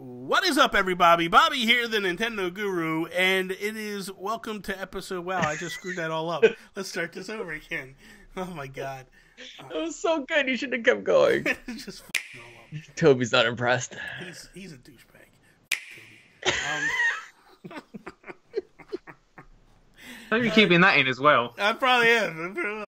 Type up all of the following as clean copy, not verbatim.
What is up, everybody? Bobby here, the Nintendo Guru, and it is welcome to episode... Wow, I just screwed that all up. Let's start this over again. Oh, my God. That was so good. You should have kept going. Just all up. Toby's not impressed. He's a douchebag. Toby. I hope you're keeping that in as well. I probably am.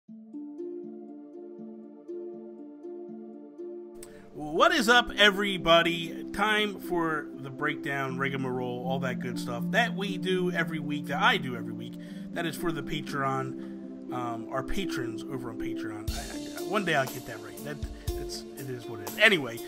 What is up, everybody? Time for the breakdown, rigmarole, all that good stuff that we do every week, that I do every week. That is for the Patreon, our patrons over on Patreon. One day I'll get that right. It is what it is. Anyway,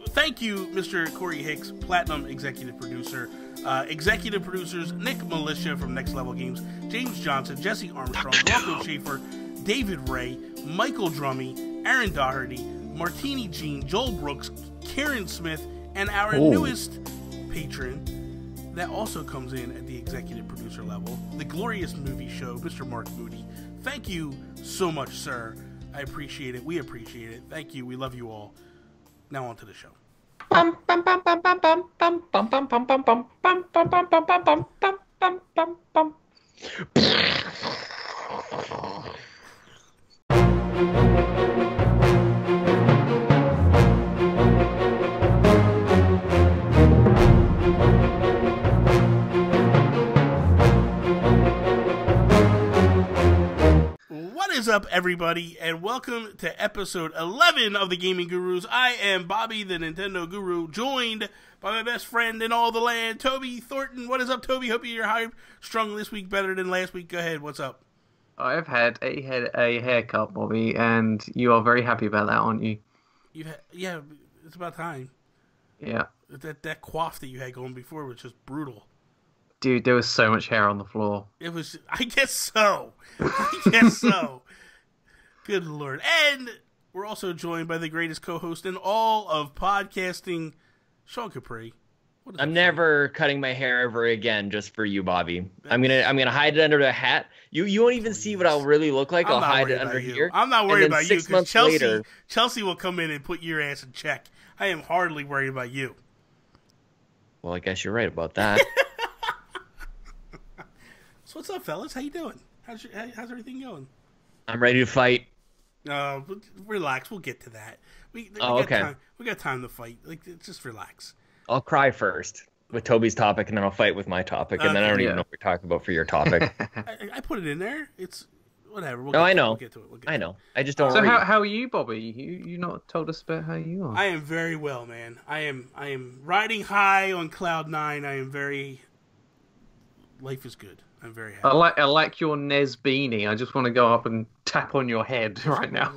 thank you, Mr. Corey Hicks, Platinum Executive Producer. Executive Producers, Nick Milicia from Next Level Games, James Johnson, Jesse Armstrong, Glauco Schaffer, David Ray, Michael Drummie, Aaron Doherty, Martini Jean, Joel Brooks, Kieran Smith, and our newest patron that also comes in at the executive producer level, the Glorious Movie Show, Mr. Mark Moody. Thank you so much, sir. I appreciate it. We appreciate it. Thank you. We love you all. Now on to the show. What is up, everybody, and welcome to episode 11 of the Gaming Gurus. I am Bobby, the Nintendo Guru, joined by my best friend in all the land, Toby Thornton. What is up, Toby? Hope you're high strung this week better than last week. Go ahead. What's up? I've had a haircut, Bobby, and you are very happy about that, aren't you? Yeah, it's about time. Yeah. That coif that you had going before was just brutal. Dude, there was so much hair on the floor. It was, I guess so. Good Lord. And we're also joined by the greatest co-host in all of podcasting, Sean Capri. I'm never cutting my hair ever again just for you, Bobby. I'm gonna hide it under the hat. You won't even see what I'll really look like. I'll hide it under here. I'm not worried about you because later, Chelsea will come in and put your ass in check. I am hardly worried about you. Well, I guess you're right about that. So what's up, fellas? How you doing? How's everything going? I'm ready to fight. Relax. We'll get to that. We got time to fight. Just relax. I'll cry first with Toby's topic, and then I'll fight with my topic, and then I don't even know what we're talking about for your topic. I put it in there. It's whatever. I know. We'll get to it. I know. I just don't. So how are you, Bobby? You not told us about how you are. I am very well, man. I am riding high on cloud 9. I am very. Life is good. I'm very happy. I like your Nez beanie. I just want to go up and tap on your head right now.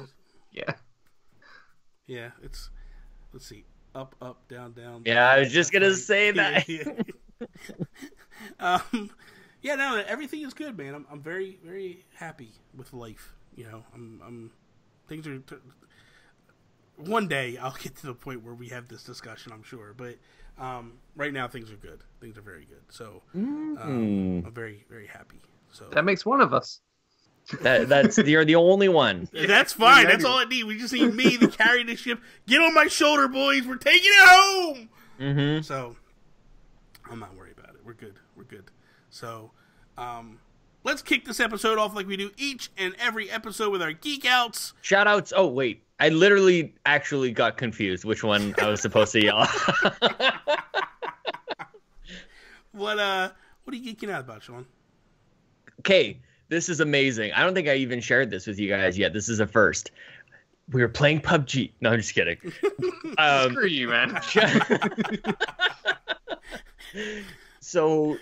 Yeah. Yeah, it's... Let's see. Up, up, down, down. Yeah, I was just going to say that. Yeah, no, everything is good, man. I'm very, very happy with life. You know, things are... One day, I'll get to the point where we have this discussion, I'm sure. But right now, things are good. Things are very good. So I'm very, very happy. So that makes one of us. You're the only one. That's fine. That's all I need. We just need me to carry the ship. Get on my shoulder, boys. We're taking it home. Mm-hmm. So I'm not worried about it. We're good. We're good. So let's kick this episode off like we do each and every episode with our geek outs. Shout outs. Oh, wait. I literally actually got confused which one I was supposed to yell. What are you geeking out about, Sean? Okay, this is amazing. I don't think I even shared this with you guys yet. This is a first. We were playing PUBG. No, I'm just kidding. Screw you, man. So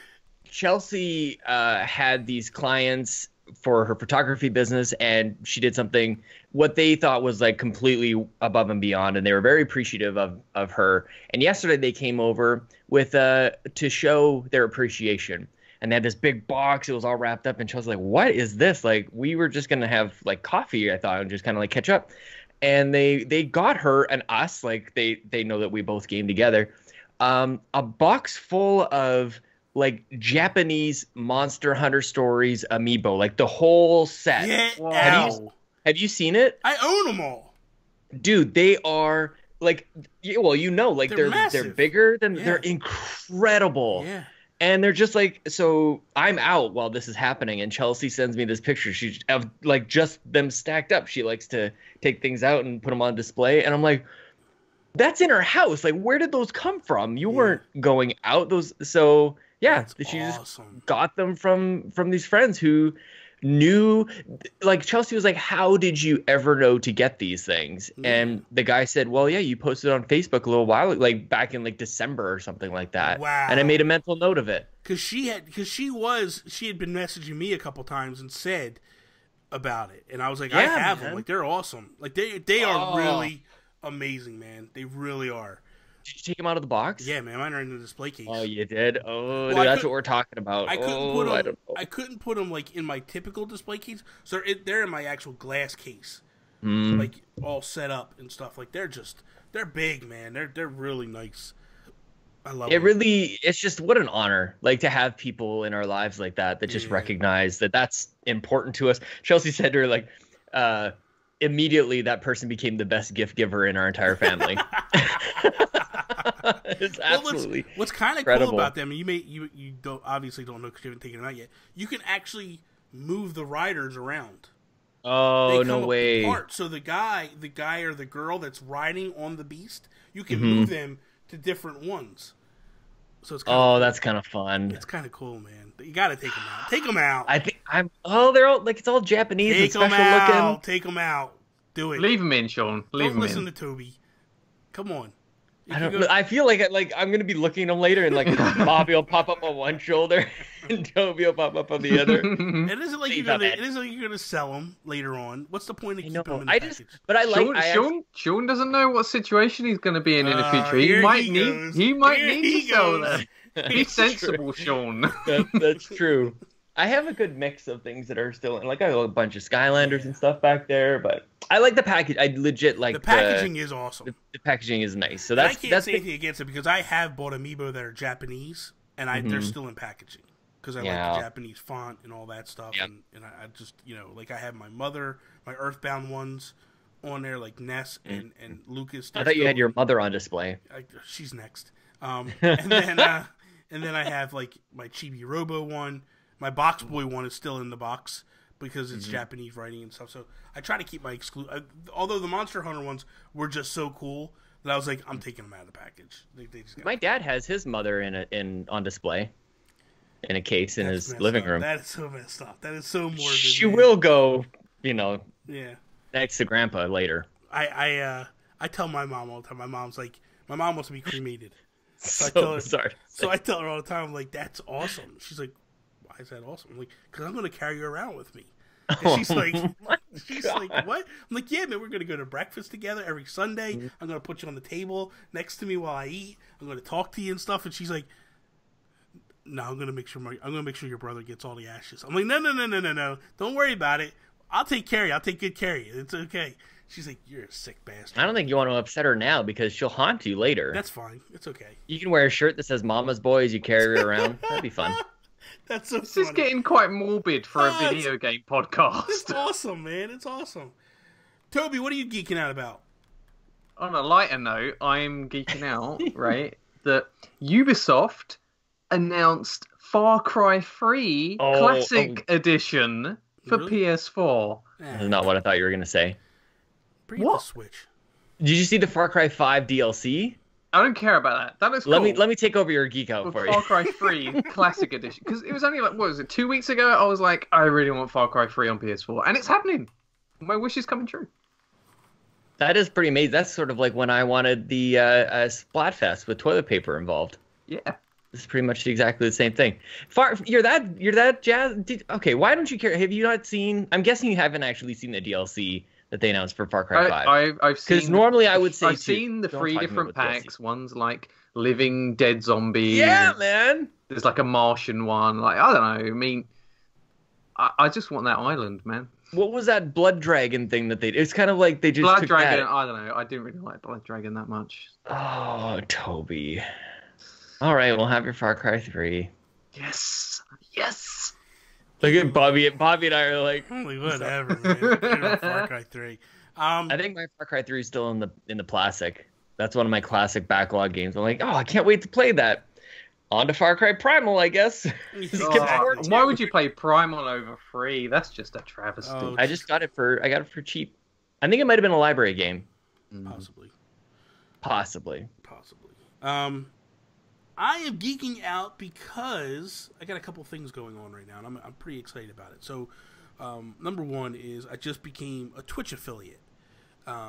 Chelsea had these clients for her photography business, and she did something what they thought was like completely above and beyond, and they were very appreciative of her. And yesterday they came over with to show their appreciation, and they had this big box. It was all wrapped up, and Chelsea was like, what is this? Like, we were just gonna have like coffee, I thought, and just kind of like catch up. And they got her and us, like they know that we both game together, a box full of like Japanese Monster Hunter Stories amiibo, like the whole set. Yeah, have you seen it? I own them all. Dude, they are like, well, like they're bigger than they're incredible. Yeah. And they're just like, so I'm out while this is happening, and Chelsea sends me this picture. She's of like just them stacked up. She likes to take things out and put them on display, and I'm like, that's in her house. Like, where did those come from? You weren't going out. So That's she awesome. just got them from these friends who knew. Like, Chelsea was like, how did you ever know to get these things? And the guy said, well, yeah, you posted on Facebook a little while, like back in like December or something like that. Wow. And I made a mental note of it. Because she had been messaging me a couple times and said about it, and I was like, I have them. Like, they're awesome. Like, they are really amazing, man. They really are. Did you take them out of the box? Yeah, man. Mine are in the display case. Oh, you did? Oh, dude, that's what we're talking about. I couldn't put them like in my typical display case. So they're in my actual glass case, like all set up and stuff. Like, they're big, man. They're really nice. I love it. It's just what an honor, like, to have people in our lives like that just recognize that that's important to us. Chelsea said to her, like, immediately that person became the best gift giver in our entire family. It's absolutely what's kind of cool about them. You obviously don't know because you haven't taken them out yet. You can actually move the riders around. Oh, no way! Apart. So the guy or the girl that's riding on the beast, you can move them to different ones. So it's that's kind of fun. It's kind of cool, man. You got to take them out. Take them out. I think they're all like, it's all Japanese and special looking. Take them out. Do it. Leave them in, Sean. Don't listen to Toby. Come on. I feel like I'm gonna be looking at them later, and like Bobby will pop up on one shoulder, and Toby will pop up on the other. It isn't like you're gonna sell them later on. What's the point of keeping them in the package? Sean doesn't know what situation he's going to be in the future. He might need to sell them. Be sensible, Sean. That's true. I have a good mix of things that are still in. Like, I have a bunch of Skylanders and stuff back there, but I like the package. I legit like the packaging is awesome. The packaging is nice. So I can't say anything against it because I have bought amiibo that are Japanese, and they're still in packaging because I like the Japanese font and all that stuff. Yep. And I just, like, I have my Earthbound ones on there, like Ness and Lucas. I thought you had your mother on display. She's next. And then I have like my Chibi Robo one. My Box Boy one is still in the box because it's Japanese writing and stuff. So I try to keep my although the Monster Hunter ones were just so cool that I was like, I'm taking them out of the package. My dad has his mother on display in a case in his living room. That is so messed up. That is so morbid. She will go, next to Grandpa later. I tell my mom all the time. My mom wants to be cremated. So I tell her all the time, I'm like, that's awesome. She's like, why is that awesome? I'm like, because I'm going to carry you around with me. And she's like, what? I'm like, yeah, man, we're going to go to breakfast together every Sunday. I'm going to put you on the table next to me while I eat. I'm going to talk to you and stuff. And she's like, no, I'm going to make sure your brother gets all the ashes. I'm like, no. Don't worry about it. I'll take care of you. I'll take good care of you. It's okay. She's like, you're a sick bastard. I don't think you want to upset her now because she'll haunt you later. That's fine. It's okay. You can wear a shirt that says Mama's Boys. You carry her around. That'd be fun. That's so This is getting quite morbid for a video game podcast. It's awesome, man. It's awesome. Toby, what are you geeking out about? On a lighter note, I'm geeking out, right, that Ubisoft announced Far Cry 3 Classic Edition for PS4. That's not what I thought you were going to say. Bring the Switch. Did you see the Far Cry 5 DLC? I don't care about that. That looks cool. Let me take over your geek out for you. Far Cry 3 Classic Edition. Because it was only like, what was it, 2 weeks ago? I was like, I really want Far Cry 3 on PS4. And it's happening. My wish is coming true. That is pretty amazing. That's sort of like when I wanted the Splatfest with toilet paper involved. Yeah. This is pretty much exactly the same thing. You're that jazzed? Okay, why don't you care? Have you not seen... I'm guessing you haven't actually seen the DLC that they announced for Far Cry 5. I've seen... Because normally I would say... I've seen the 3 different packs. DLC. One's like living dead zombies. Yeah, man! There's like a Martian one. Like, I don't know. I mean, I just want that island, man. What was that Blood Dragon thing that they... It's kind of like they just Blood took Dragon, that. I don't know. I didn't really like Blood Dragon that much. Oh, Toby. All right, we'll have your Far Cry 3. Yes! Look at Bobby. Bobby and I are like, whatever, man. Far Cry 3. I think my Far Cry 3 is still in the plastic. That's one of my classic backlog games. I'm like, oh, I can't wait to play that. On to Far Cry Primal, I guess. Why would you play Primal over free? That's just a travesty. I got it for cheap. I think it might have been a library game. Possibly. I am geeking out because I got a couple things going on right now, and I'm pretty excited about it. So, number one is I just became a Twitch affiliate.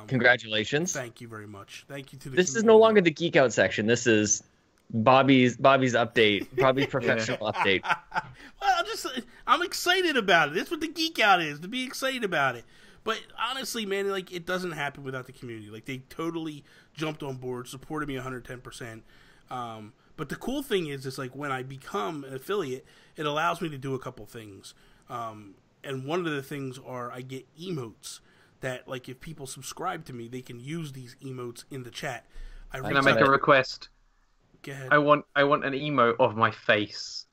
Congratulations! Thank you very much. Thank you to the. This is no longer the Geek Out section. This is Bobby's update. Bobby's professional update. Well, I'm excited about it. That's what the Geek Out is, to be excited about it. But honestly, man, like, it doesn't happen without the community. Like, they totally jumped on board, supported me 110%. But the cool thing is like, when I become an affiliate, it allows me to do a couple things. And one of the things are I get emotes that, like, if people subscribe to me, they can use these emotes in the chat. Can I make a request? Go ahead. I want an emote of my face.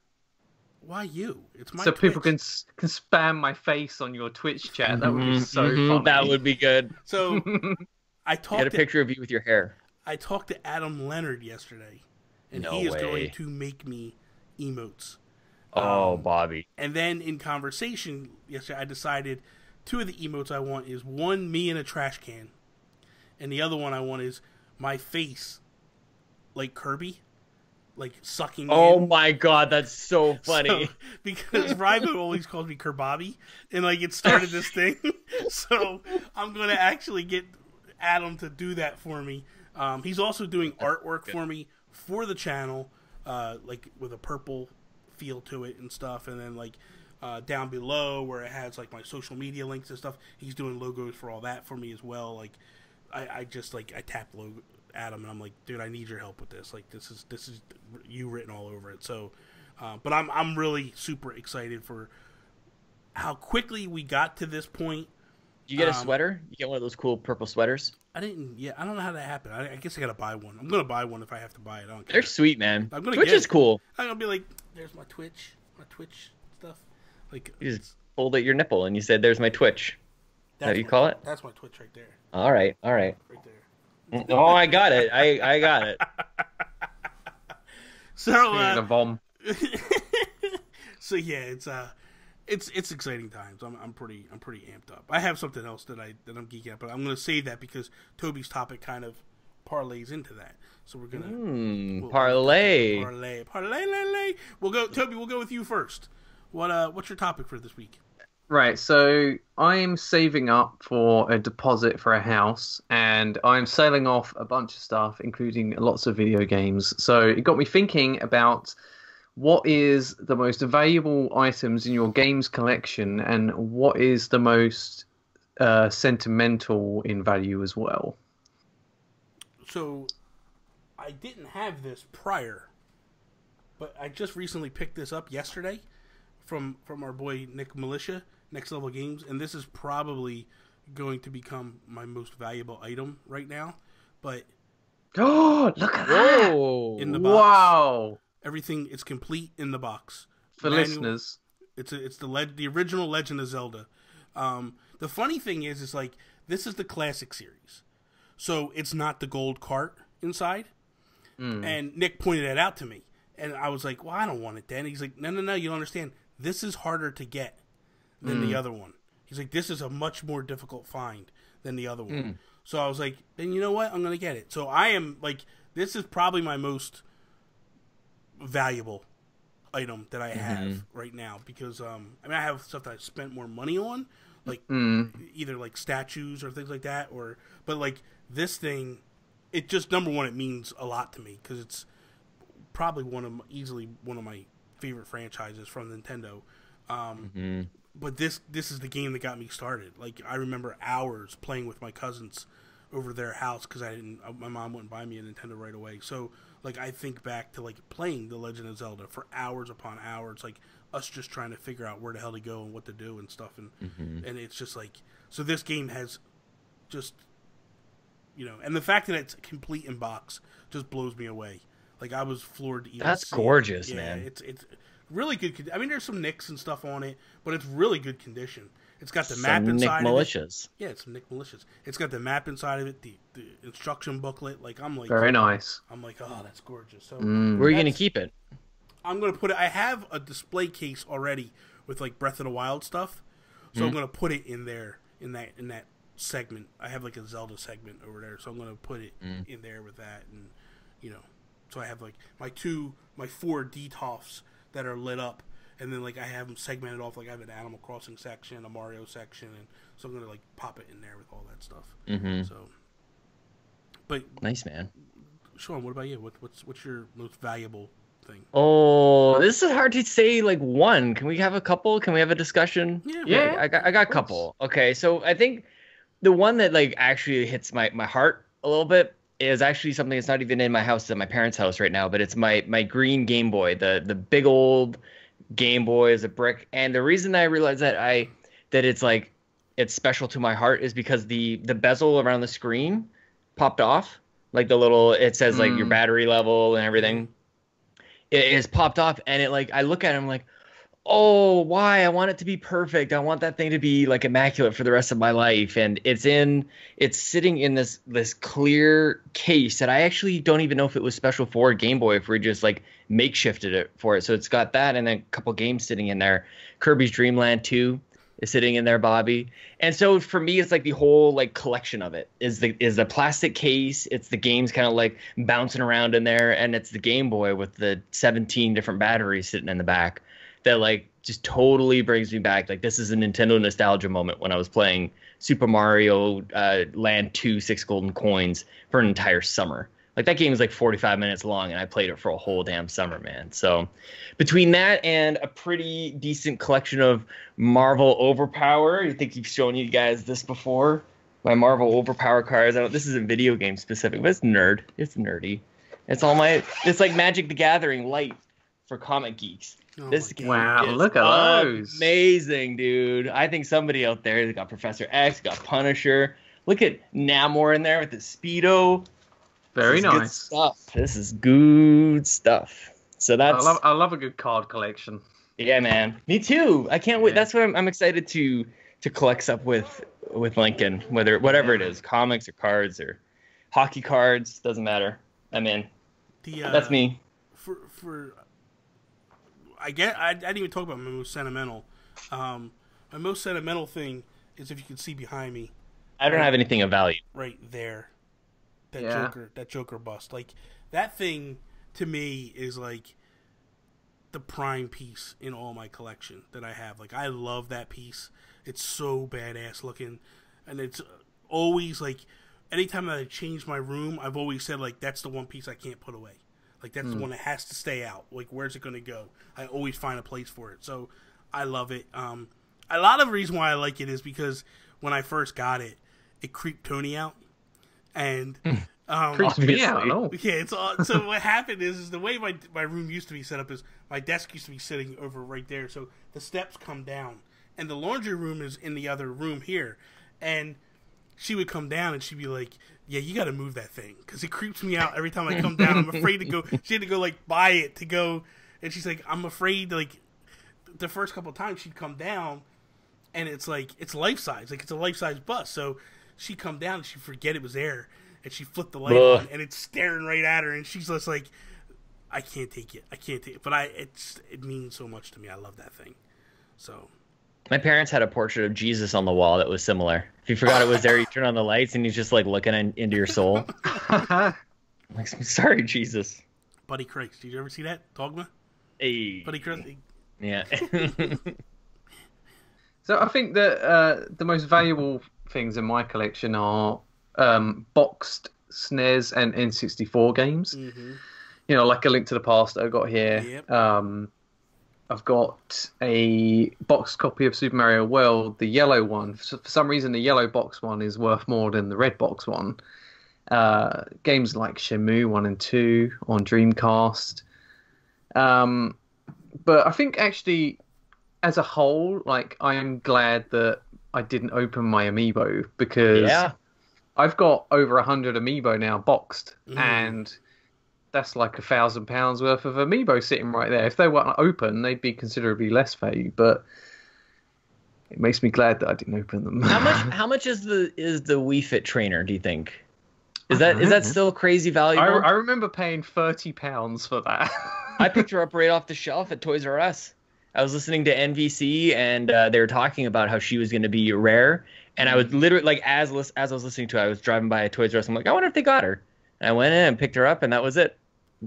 Why you? It's my so Twitch. People can spam my face on your Twitch chat. That would be so funny. That would be good. So I talked. Get a picture of you with your hair. I talked to Adam Leonard yesterday, and he is going to make me emotes. Oh, Bobby! And then in conversation yesterday, I decided 2 of the emotes I want is one me in a trash can, and the other one I want is my face, like Kirby. Like, sucking in. My god, that's so funny. So, because Rybo always calls me Kerbobby, and, like, it started this thing. So I'm going to actually get Adam to do that for me. He's also doing artwork for me for the channel, like, with a purple feel to it and stuff. And then, like, down below where it has, like, my social media links and stuff, he's doing logos for all that for me as well. Like, I tapped Adam, and I'm like, dude, I need your help with this. Like, this is you written all over it. So, but I'm really super excited for how quickly we got to this point. You get a sweater? You get one of those cool purple sweaters? I didn't. Yeah, I don't know how that happened. I guess I gotta buy one. I'm gonna buy one if I have to buy it. I don't care. They're sweet, man. Twitch is cool. I'm gonna be like, there's my Twitch stuff. Like, you just pulled at your nipple and you said, "There's my Twitch." That's what you call it? That's my Twitch right there. All right. Right there. Oh, I got it. I got it. So, a bomb. So yeah, it's exciting times. I'm pretty amped up. I have something else that I'm geeking out, but I'm gonna save that because Toby's topic kind of parlays into that. So we're gonna parlay. We'll go, Toby. We'll go with you first. What's your topic for this week? Right, so I'm saving up for a deposit for a house, and I'm selling off a bunch of stuff, including lots of video games. So it got me thinking about what is the most valuable items in your games collection, and what is the most sentimental in value as well. So I didn't have this prior, but I just recently picked this up yesterday from our boy Nick Milicia. Next Level Games, and this is probably going to become my most valuable item right now. But look at that! In the box, wow! Everything is complete in the box. For listeners, it's the original Legend of Zelda. The funny thing is like, this is the classic series, so it's not the gold cart inside. And Nick pointed that out to me, and I was like, "Well, I don't want it." Then he's like, "No, you don't understand. This is harder to get than the other one." He's like, this is a much more difficult find than the other one. So I was like, then you know what? I'm going to get it. So I am like, this is probably my most valuable item that I have right now because, I mean, I have stuff that I spent more money on, like either like statues or things like that, but like this thing, it just, number one, it means a lot to me because it's probably easily one of my favorite franchises from Nintendo. But this is the game that got me started. Like, I remember hours playing with my cousins over their house because my mom wouldn't buy me a Nintendo right away. So, like, I think back to, like, playing The Legend of Zelda for hours upon hours, like, us just trying to figure out where the hell to go and what to do and stuff. And it's just, like, so this game has just, you know, and the fact that it's complete in box just blows me away. Like, I was floored to even That's see gorgeous, it. Yeah, man. It's really good. I mean, there's some nicks and stuff on it, but it's really good condition. It's got the map inside Milicias. of it. Yeah, it's some Nick Milicias. It's got the map inside of it, the instruction booklet. Like I'm like very nice. I'm like, oh, that's gorgeous. So where are you gonna keep it? I'm gonna put it. I have a display case already with like Breath of the Wild stuff, so I'm gonna put it in there in that segment. I have like a Zelda segment over there, so I'm gonna put it in there with that, and so I have like my 4 DTOFs that are lit up. And then, like, I have them segmented off. Like, I have an Animal Crossing section, a Mario section, and so I'm gonna like pop it in there with all that stuff. So, but nice, man. Sean, what about you? What's your most valuable thing? Oh, this is hard to say. Like one. Can we have a couple? Can we have a discussion? Yeah. I got a couple. Okay, so I think the one that like actually hits my heart a little bit is actually something that's not even in my house. It's at my parents' house right now, but it's my green Game Boy, the big old Game Boy is a brick. And the reason I realized that it's special to my heart is because the bezel around the screen popped off, like the little, it says like your battery level and everything. It is popped off, and it like I look at it, I'm like, oh, why? I want it to be perfect. I want that thing to be like immaculate for the rest of my life. And it's sitting in this clear case that I actually don't even know if it was special for Game Boy, if we just like makeshifted it for it. So it's got that and then a couple games sitting in there. Kirby's Dream Land 2 is sitting in there, Bobby. And so for me, it's like the whole like collection of it is the plastic case. It's the games kind of like bouncing around in there, and it's the Game Boy with the 17 different batteries sitting in the back. That like just totally brings me back. Like this is a Nintendo nostalgia moment when I was playing Super Mario Land 2 6 Golden Coins for an entire summer. Like that game is like 45 minutes long, and I played it for a whole damn summer, man. So between that and a pretty decent collection of Marvel Overpower, I think you've shown you guys this before. My Marvel Overpower cards. This isn't video game specific, but it's nerd. It's nerdy. It's like Magic the Gathering light for comic geeks. Oh this game wow, look at those. Amazing, dude. I think somebody out there has got Professor X, got Punisher. Look at Namor in there with the Speedo. Very nice good stuff. This is good stuff. So that's I love a good card collection. Yeah, man. Me too. I can't wait. That's what I'm excited to collect stuff with Lincoln, whatever it is, comics or cards or hockey cards, doesn't matter. I'm in. That's me. I didn't even talk about my most sentimental. My most sentimental thing is, if you can see behind me. I don't have anything of value. Right there. That Joker bust. Like, that thing, to me, is like the prime piece in all my collection that I have. Like, I love that piece. It's so badass looking. And it's always, like, anytime that I change my room, I've always said, like, that's the one piece I can't put away. Like, that's the one that has to stay out. Like, where's it going to go? I always find a place for it. So, I love it. A lot of the reason why I like it is because when I first got it, it creeped Tony out. And creeps me out. Oh. Yeah, it's all, so what happened is the way my room used to be set up is my desk used to be sitting over right there. So, the steps come down. And the laundry room is in the other room here. And she would come down and she'd be like, yeah, you got to move that thing because it creeps me out every time I come down. I'm afraid to go. She had to go like buy it to go, and she's like, I'm afraid. Like the first couple of times she'd come down, and it's like it's life size, like it's a life size bust. So she'd come down and she'd forget it was there, and she flipped the light on, and it's staring right at her, and she's just like, I can't take it. But it means so much to me. I love that thing. So. My parents had a portrait of Jesus on the wall that was similar. If you forgot it was there, you turn on the lights and he's just like looking into your soul. Like, sorry, Jesus. Buddy Christ. Did you ever see that? Dogma? Hey. Buddy Christ? Yeah. So I think that the most valuable things in my collection are boxed SNES and N64 games. Mm-hmm. You know, like A Link to the Past that I got here. Yep. I've got a boxed copy of Super Mario World, the yellow one. For some reason, the yellow box one is worth more than the red box one. Games like Shenmue 1 and 2 on Dreamcast. But I think actually, as a whole, like I am glad that I didn't open my Amiibo because I've got over 100 Amiibo now boxed, and that's like £1,000 worth of Amiibo sitting right there. If they weren't open, they'd be considerably less value. But It makes me glad that I didn't open them. How much is the Wii Fit trainer, do you think? Is that still crazy valuable? I remember paying £30 for that. I picked her up right off the shelf at Toys R Us. I was listening to NVC, and they were talking about how she was going to be rare. And I was literally, like, as I was listening to it, I was driving by a Toys R Us. I'm like, I wonder if they got her. And I went in and picked her up, and that was it.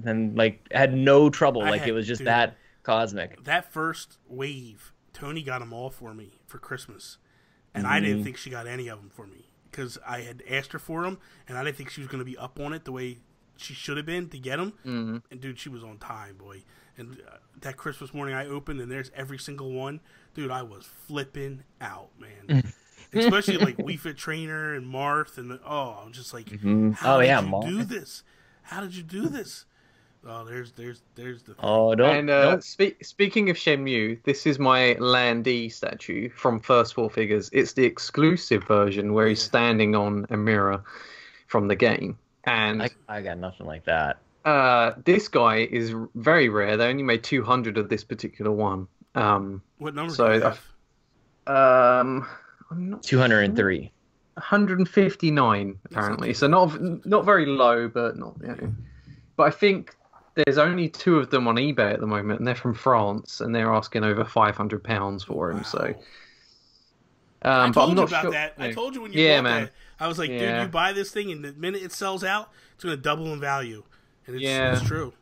And, like, had no trouble. It was just that cosmic. That first wave, Tony got them all for me for Christmas. And I didn't think she got any of them for me. Because I had asked her for them, and I didn't think she was going to be up on it the way she should have been to get them. Mm-hmm. And, dude, she was on time, boy. And that Christmas morning I opened, and there's every single one. Dude, I was flipping out, man. Especially, like, Wii Fit Trainer and Marth. And I was just like, how did you do this? How did you do this? Oh, there's the thing. Oh, don't. And speaking of Shenmue, this is my Landy statue from First Four Figures. It's the exclusive version where he's standing on a mirror from the game. And I got nothing like that. This guy is very rare. They only made 200 of this particular one. What number do you have? I'm not 203. 159 apparently. So not very low, but not. But I think there's only 2 of them on eBay at the moment, and they're from France, and they're asking over £500 for him. Wow. So, I told but I'm not you about sure. that. I told you when you bought that. I was like, dude, you buy this thing, and the minute it sells out, it's going to double in value. And it's true.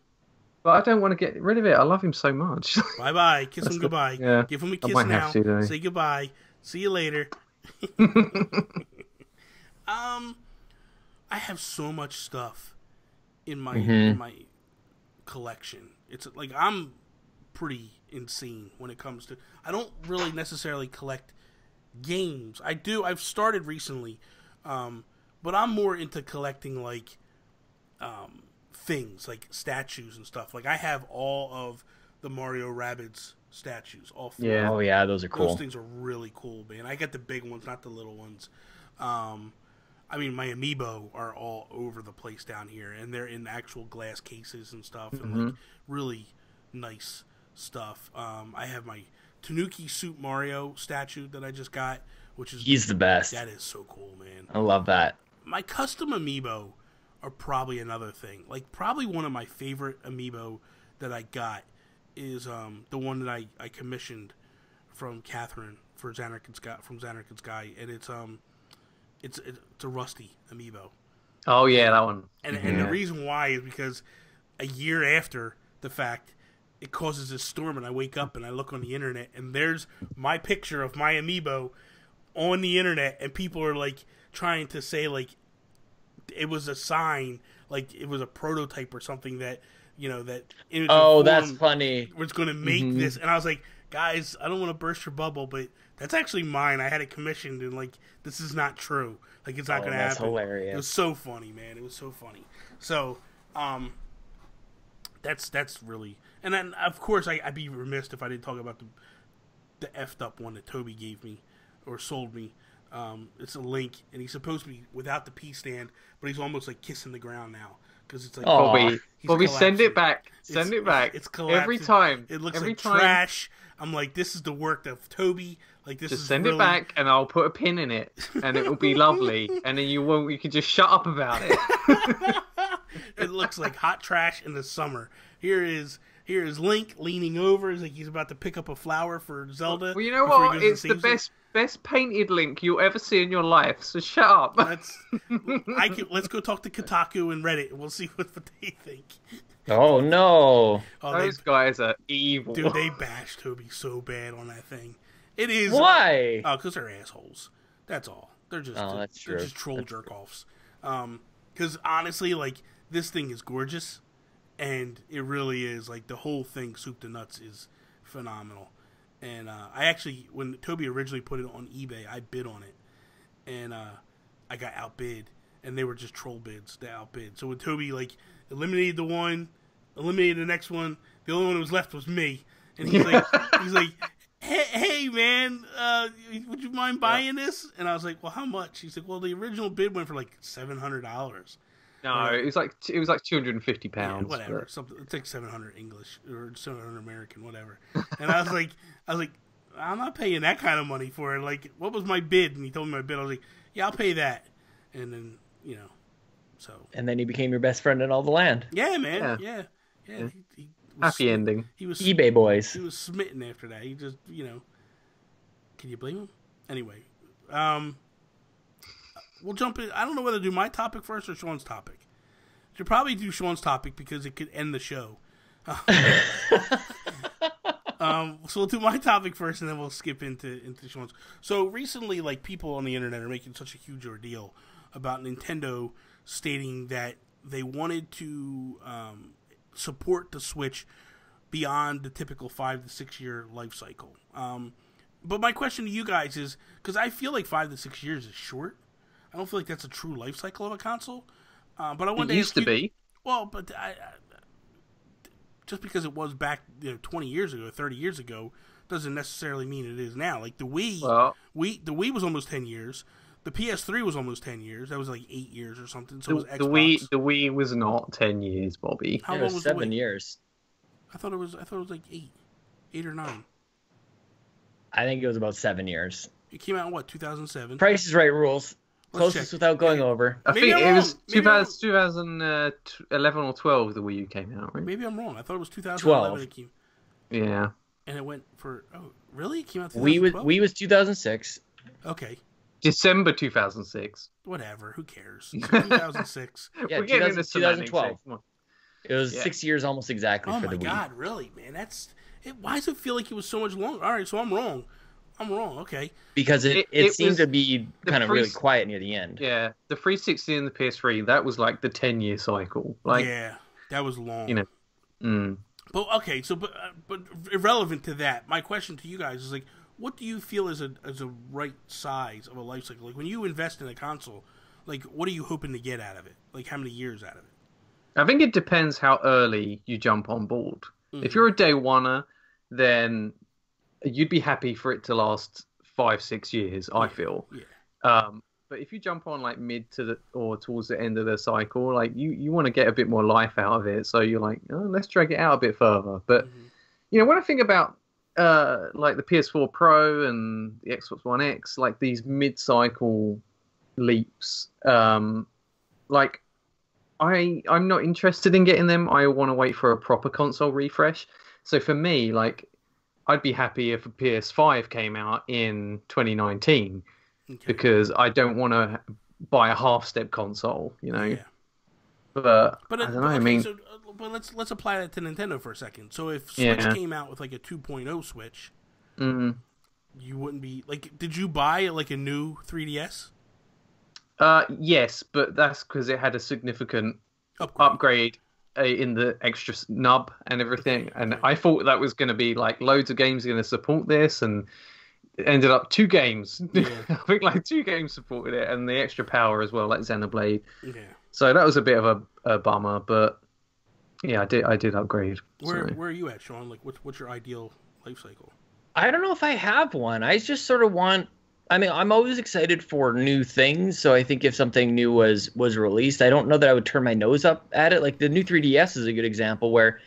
But I don't want to get rid of it. I love him so much. Bye-bye. Kiss him goodbye. Yeah. Give him a kiss now. Say goodbye. See you later. I have so much stuff in my collection. It's like I'm pretty insane when it comes to. I don't really necessarily collect games. I've started recently, but I'm more into collecting like things like statues and stuff. Like I have all of the Mario Rabbids statues. All 4. Yeah. Oh yeah, those are cool. Those things are really cool, man. I got the big ones, not the little ones. I mean, my amiibo are all over the place down here, and they're in actual glass cases and stuff, and like really nice stuff. I have my Tanuki Suit Mario statue that I just got, he's the best. That is so cool, man. I love that. My custom amiibo are probably another thing. Like probably one of my favorite amiibo that I got is the one that I commissioned from Catherine for Xanarkin Sky, and it's a Rusty amiibo. Oh yeah, that one. And the reason why is because a year after the fact, it causes a storm, and I wake up and I look on the internet, and there's my picture of my amiibo on the internet, and people are like trying to say like it was a sign, like it was a prototype or something that that. That's funny. Was going to make this, and I was like, guys, I don't want to burst your bubble, but that's actually mine. I had it commissioned, and like this is not true. Like it's not going to happen. That's hilarious. It was so funny, man. It was so funny. So, that's really. And then of course I'd be remiss if I didn't talk about the effed up one that Toby gave me or sold me. It's a Link, and he's supposed to be without the P stand, but he's almost like kissing the ground now because it's like Bobby, send it back. Send it back. It's collapsing. Every time. It looks like trash. I'm like, this is the work of Toby. Like this just is send really... it back, and I'll put a pin in it, and it will be lovely. And then you can just shut up about it. It looks like hot trash in the summer. Here is Link leaning over, like he's about to pick up a flower for Zelda. Well, you know what? It's the best painted Link you'll ever see in your life. So shut up. Let's go talk to Kotaku and Reddit, and we'll see what they think. Oh no! Those guys are evil. Dude, they bash Toby so bad on that thing. It is why? Oh, because they're assholes. That's all. They're just they're just troll jerk offs. Because honestly, like this thing is gorgeous, and it really is. Like the whole thing, soup to nuts, is phenomenal. And I actually, when Toby originally put it on eBay, I bid on it, and I got outbid, and they were just troll bids. They outbid. So when Toby like eliminated the one, eliminated the next one, the only one who was left was me, and he's like. Hey man, would you mind buying this? And I was like, well, how much? He's like, well, the original bid went for like $700. No, it was like £250. Yeah, whatever, something. It's like 700 English or 700 American, whatever. And I was like, I'm not paying that kind of money for it. Like, what was my bid? And he told me my bid. I was like, yeah, I'll pay that. And then, so. And then he became your best friend in all the land. Yeah, man. Yeah. He Happy ending. He was eBay boys. He was smitten after that. He just, can you blame him? Anyway, we'll jump in. I don't know whether to do my topic first or Sean's topic. Should probably do Sean's topic because it could end the show. So we'll do my topic first, and then we'll skip into Sean's. So recently, like, people on the internet are making such a huge ordeal about Nintendo stating that they wanted to support the Switch beyond the typical 5 to 6 year life cycle. But my question to you guys is, because I feel like 5 to 6 years is short. I don't feel like that's a true life cycle of a console. But I wanted it used to be. Well, but just because it was back 20 years ago, 30 years ago, doesn't necessarily mean it is now. Like the Wii, the Wii was almost 10 years. The PS3 was almost 10 years. That was like 8 years or something. So was Xbox. The Wii was not 10 years, Bobby. How long was 7 years. I thought it was like 8 or 9. I think it was about 7 years. It came out in what, 2007? Price is Right rules. Closest without going over. I think it was 2011 or 12 the Wii U came out, right? Maybe I'm wrong. I thought it was 2011 it came. Yeah. And it went for... Oh, really? It came out 2012? Wii was 2006. Okay. December 2006. Whatever. Who cares? 2006. Yeah, We're getting into 2012. It was 6 years almost exactly for the Wii. Oh my god, really, man? Why does it feel like it was so much longer? All right, so I'm wrong. Okay. Because it seemed to be kind of really quiet near the end. Yeah, the 360 and the PS3, that was like the 10-year cycle. Like, yeah, that was long. But okay, so but irrelevant to that, my question to you guys is like, what do you feel is a right size of a life cycle? Like when you invest in a console, like what are you hoping to get out of it? Like how many years out of it? I think it depends how early you jump on board. Mm-hmm. If you're a day oneer, then you'd be happy for it to last 5-6 years, I feel. Yeah. But if you jump on like mid to or towards the end of the cycle, like you want to get a bit more life out of it. So you're like, oh, let's drag it out a bit further. But when I think about like the PS4 Pro and the Xbox One X, like these mid-cycle leaps, like I'm not interested in getting them. I want to wait for a proper console refresh. So for me, like, I'd be happy if a PS5 came out in 2019 because I don't want to buy a half-step console, Yeah. But I don't know. Okay, I mean, but let's apply that to Nintendo for a second. So if Switch came out with like a 2.0 Switch, you wouldn't be like. Did you buy like a new 3DS? Yes, but that's because it had a significant upgrade in the extra nub and everything, and I thought that was going to be like loads of games are going to support this, and it ended up 2 games. Yeah. I think like 2 games supported it, and the extra power as well, like Xenoblade. Yeah. So that was a bit of a bummer, but yeah, I did upgrade. Where are you at, Sean? Like, what's your ideal life cycle? I don't know if I have one. I just sort of want. I mean, I'm always excited for new things, so I think if something new was released, I don't know that I would turn my nose up at it. Like the new 3DS is a good example where,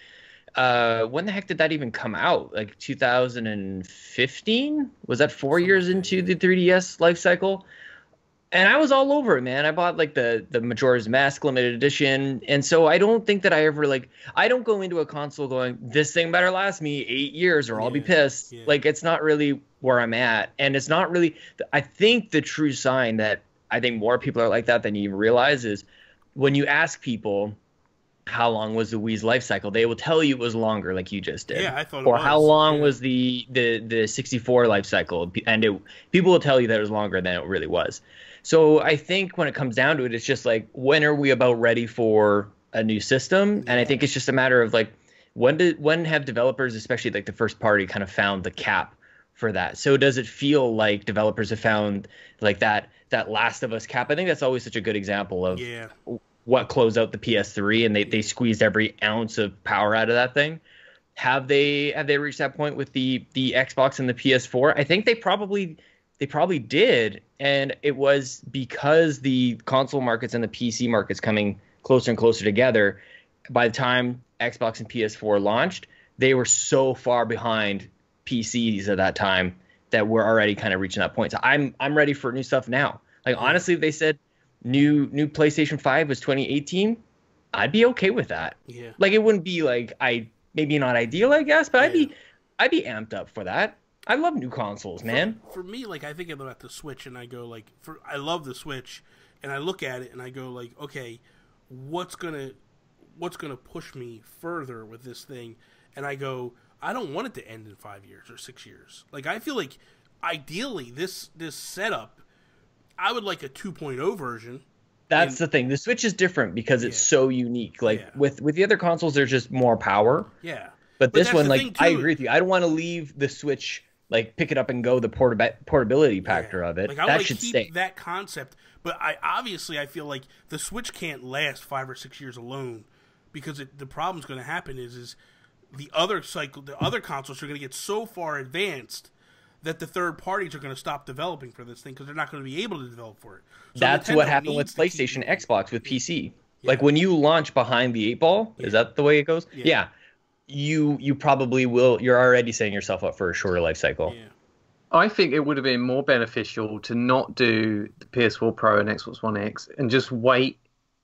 when the heck did that even come out? Like 2015? Was that 4 years into the 3DS life cycle? And I was all over it, man. I bought like the Majora's Mask limited edition, and so I don't think that I ever I don't go into a console going, this thing better last me 8 years or I'll be pissed. Yeah. Like it's not really where I'm at, and it's not really. I think the true sign that I think more people are like that than you even realize is when you ask people how long was the Wii's life cycle, they will tell you it was longer, like you just did. Yeah, I thought. Or how long was the 64 life cycle, and people will tell you that it was longer than it really was. So I think when it comes down to it, it's just like, when are we about ready for a new system? And I think it's just a matter of like, when have developers, especially like the first party, kind of found the cap for that? So does it feel like developers have found like that Last of Us cap? I think that's always such a good example of what closed out the PS3, and they squeezed every ounce of power out of that thing. Have they reached that point with the Xbox and the PS4? I think they probably did, and it was because the console markets and the PC markets coming closer and closer together. By the time Xbox and PS4 launched, they were so far behind PCs at that time that were already kind of reaching that point. So I'm ready for new stuff now. Like, honestly, if they said new PlayStation 5 was 2018, I'd be okay with that. Yeah. Like, it wouldn't be like, maybe not ideal, I guess, but I'd be amped up for that. I love new consoles, man. For me, like, I think about the Switch, and I go, like, I love the Switch, and I look at it, and I go, like, okay, what's gonna push me further with this thing? And I go, I don't want it to end in 5 years or 6 years. Like, I feel like, ideally, this setup, I would like a 2.0 version. That's the thing. The Switch is different because it's so unique. Like, with the other consoles, there's just more power. Yeah. But this one, like, I agree with you. I don't want to leave the Switch, like, pick it up and go, the portability factor of it. Like, I that want to should keep stay. that concept. But I feel like the Switch can't last 5 or 6 years alone, because the problem's going to happen is the other consoles are going to get so far advanced that the third parties are going to stop developing for this thing because they're not going to be able to develop for it. So that's Nintendo what happened with PlayStation, Xbox, with PC. Yeah. Like, when you launch behind the 8-ball, is that the way it goes? Yeah. You probably will. You're already setting yourself up for a shorter life cycle. Yeah. I think it would have been more beneficial to not do the PS4 Pro and Xbox One X and just wait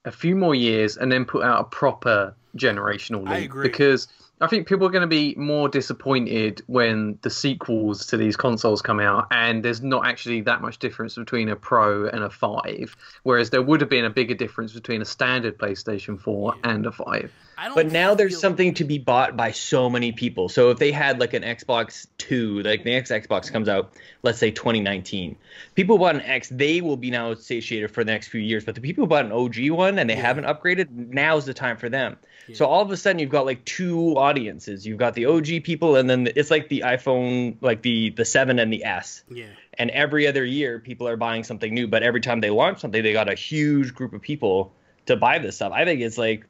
a few more years and then put out a proper generational leap. I agree. Because I think people are going to be more disappointed when the sequels to these consoles come out and there's not actually that much difference between a Pro and a 5, whereas there would have been a bigger difference between a standard PlayStation 4 and a 5. But now there's something to be bought by so many people. So if they had like an Xbox 2, like the next Xbox comes out, let's say 2019, people who bought an X, they will be now satiated for the next few years. But the people who bought an OG one and they haven't upgraded, now's the time for them. Yeah. So all of a sudden you've got like two audiences. You've got the OG people, and then it's like the iPhone, like the 7 and the S. Yeah. And every other year people are buying something new. But every time they launch something, they got a huge group of people to buy this stuff. I think it's like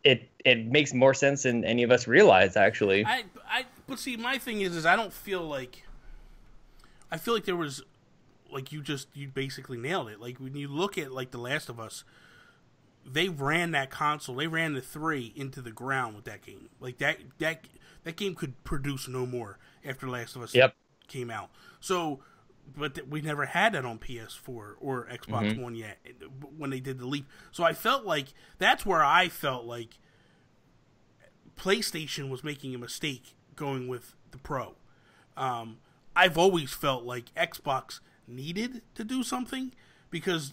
it makes more sense than any of us realize, actually. But see, my thing is I don't feel like, I feel like there was, like, you basically nailed it. Like, when you look at, like, The Last of Us, they ran that console, they ran the 3 into the ground with that game. Like, that game could produce no more after Last of Us came out. So, but we never had that on PS4 or Xbox One yet when they did the leap. So I felt like that's where I felt like PlayStation was making a mistake going with the Pro. I've always felt like Xbox needed to do something because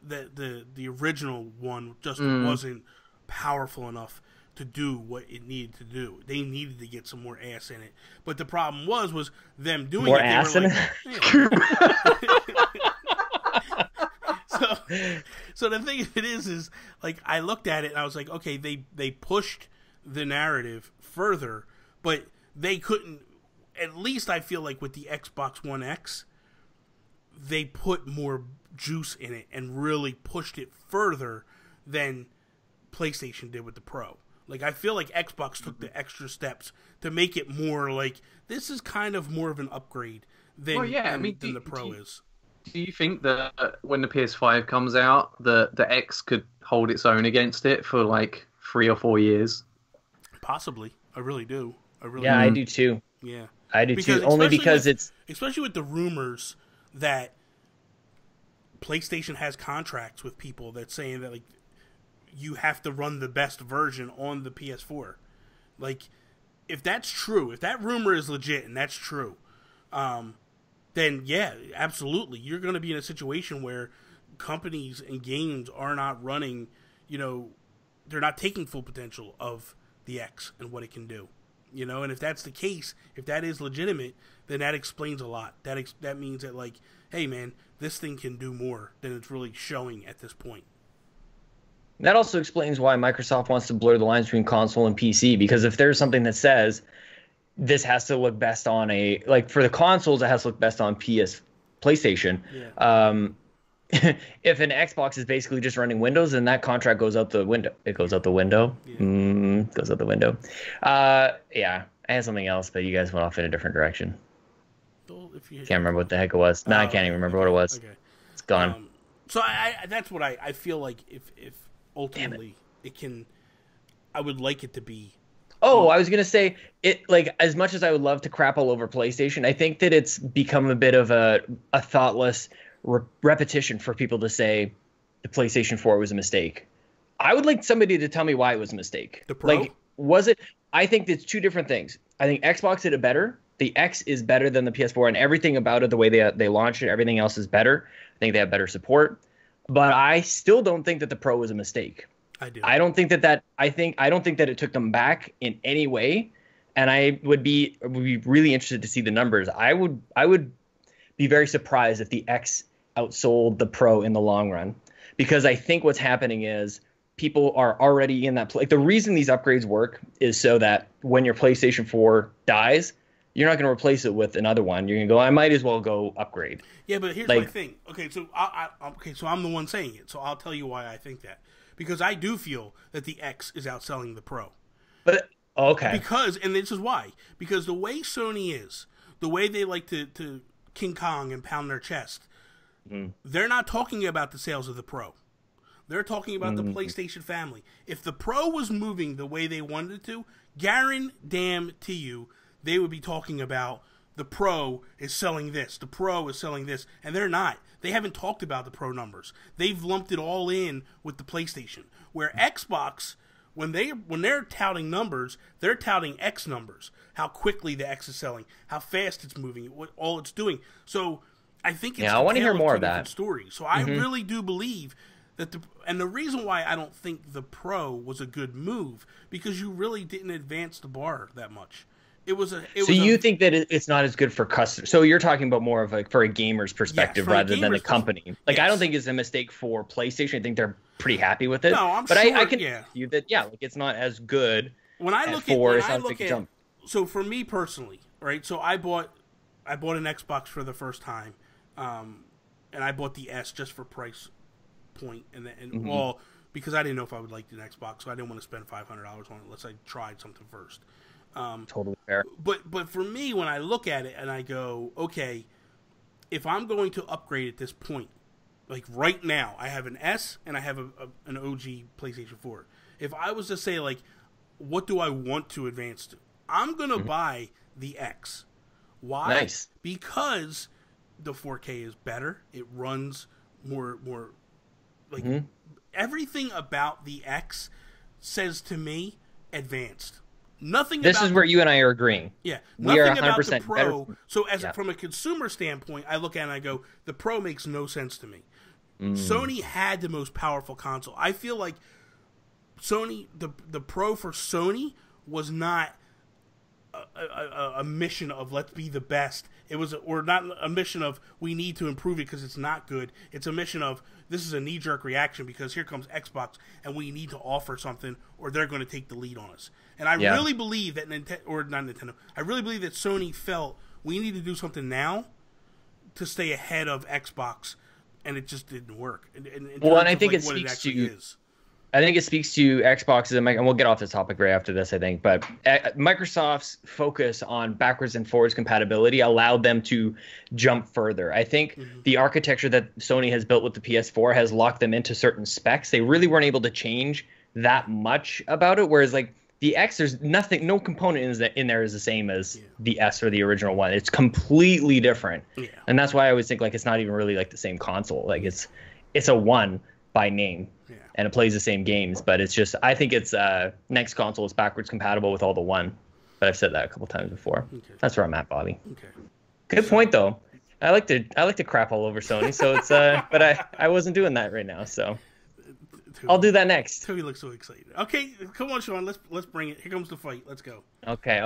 the original one just wasn't powerful enough to do what it needed to do. They needed to get some more ass in it. But the problem was them doing more it. Ass in it? So the thing of it is like, I looked at it and I was like, okay, they pushed the narrative further, but they couldn't. At least I feel like with the Xbox One X, they put more juice in it and really pushed it further than PlayStation did with the Pro. Like, I feel like Xbox took the extra steps to make it more like, this is kind of more of an upgrade than the Pro is. Do you think that when the PS5 comes out, the X could hold its own against it for like 3 or 4 years? Possibly. I really do. I do too. Yeah. I do too. Only because especially with the rumors that PlayStation has contracts with people that's saying that, like, you have to run the best version on the PS4. Like, if that's true, if that rumor is legit and that's true, then yeah, absolutely. You're going to be in a situation where companies and games are not running, they're not taking full potential of the X and what it can do. And if that's the case, if that is legitimate, then that explains a lot. That means that, like, hey man, this thing can do more than it's really showing at this point. That also explains why Microsoft wants to blur the lines between console and PC, because if there's something that says this has to look best on for the consoles, it has to look best on PlayStation. Yeah. If an Xbox is basically just running Windows, then that contract goes out the window. It goes out the window. Yeah. Goes out the window. Yeah, I had something else, but you guys went off in a different direction. Well, can't remember what the heck it was. No, I can't even remember what it was. Okay. It's gone. So that's what I feel like if ultimately it can, I would like it to be Oh, I was gonna say it. Like, as much as I would love to crap all over PlayStation, I think that it's become a bit of a thoughtless repetition for people to say the PlayStation 4 was a mistake. I would like somebody to tell me why it was a mistake. The Pro? Like, was it? I think it's two different things. I think Xbox did it better. The X is better than the PS4, and everything about it, the way they launched it, everything else is better. I think they have better support, but I still don't think that the Pro was a mistake. I do. I don't think that it took them back in any way, and I would be really interested to see the numbers. I would be very surprised if the X outsold the Pro in the long run, because I think what's happening is people are already in that like the reason these upgrades work is so that when your PlayStation 4 dies, you're not going to replace it with another one. You're going to go, I might as well go upgrade. Yeah, but here's my thing. Okay, so I'm the one saying it, so I'll tell you why I think that. Because I do feel that the X is outselling the Pro. But okay. Because, and this is why, because the way Sony is, the way they like to King Kong and pound their chest, they're not talking about the sales of the Pro. They're talking about the PlayStation family. If the Pro was moving the way they wanted it to, guarantee you, they would be talking about the Pro is selling this, the Pro is selling this, and they're not. They haven't talked about the Pro numbers. They've lumped it all in with the PlayStation. Where Xbox, when they're touting numbers, they're touting X numbers, how quickly the X is selling, how fast it's moving, what all it's doing. So I think it's I want to hear more of that story. So I really do believe that the reason why I don't think the Pro was a good move, because you really didn't advance the bar that much. So you think that it's not as good for customers? So you're talking about more of for a gamer's perspective rather than the company. Like, yes. I don't think it's a mistake for PlayStation. I think they're pretty happy with it. No, but I can tell you that like it's not as good. When I look at so for me personally, right? So I bought an Xbox for the first time, and I bought the S just for price point, well, because I didn't know if I would like the Xbox, so I didn't want to spend $500 on it unless I tried something first. Totally fair. But for me, when I look at it and I go, okay, if I'm going to upgrade at this point, like right now, I have an S and I have an OG PlayStation 4. If I was to say, like, what do I want to advance to? I'm going to buy the X. Why? Nice. Because the 4K is better. It runs more like everything about the X says to me advanced. Nothing. This is where you and I are agreeing. Yeah, we are 100% about the Pro. Better. So, from a consumer standpoint, I look at it and I go, the Pro makes no sense to me. Sony had the most powerful console. I feel like Sony, the Pro for Sony was not a mission of let's be the best. It was, or not a mission of we need to improve it because it's not good. It's a mission of this is a knee-jerk reaction because here comes Xbox and we need to offer something or they're going to take the lead on us. And I really believe that I really believe that Sony felt we need to do something now to stay ahead of Xbox, and it just didn't work. And I think it speaks to I think it speaks to Xbox, and we'll get off this topic right after this, I think. But Microsoft's focus on backwards and forwards compatibility allowed them to jump further. I think the architecture that Sony has built with the PS4 has locked them into certain specs. They really weren't able to change that much about it, whereas like the X, there's nothing, no component in there is the same as the S or the original one. It's completely different, and that's why I always think like it's not even really like the same console. Like it's a one by name. And it plays the same games, but it's just I think it's next console is backwards compatible with all the one. But I've said that a couple times before. Okay. That's where I'm at, Bobby. Okay. Good point though. I like to crap all over Sony, so it's but I wasn't doing that right now, so I'll do that next. Toby looks so excited. Okay, come on, Sean. Let's bring it. Here comes the fight. Let's go. Okay.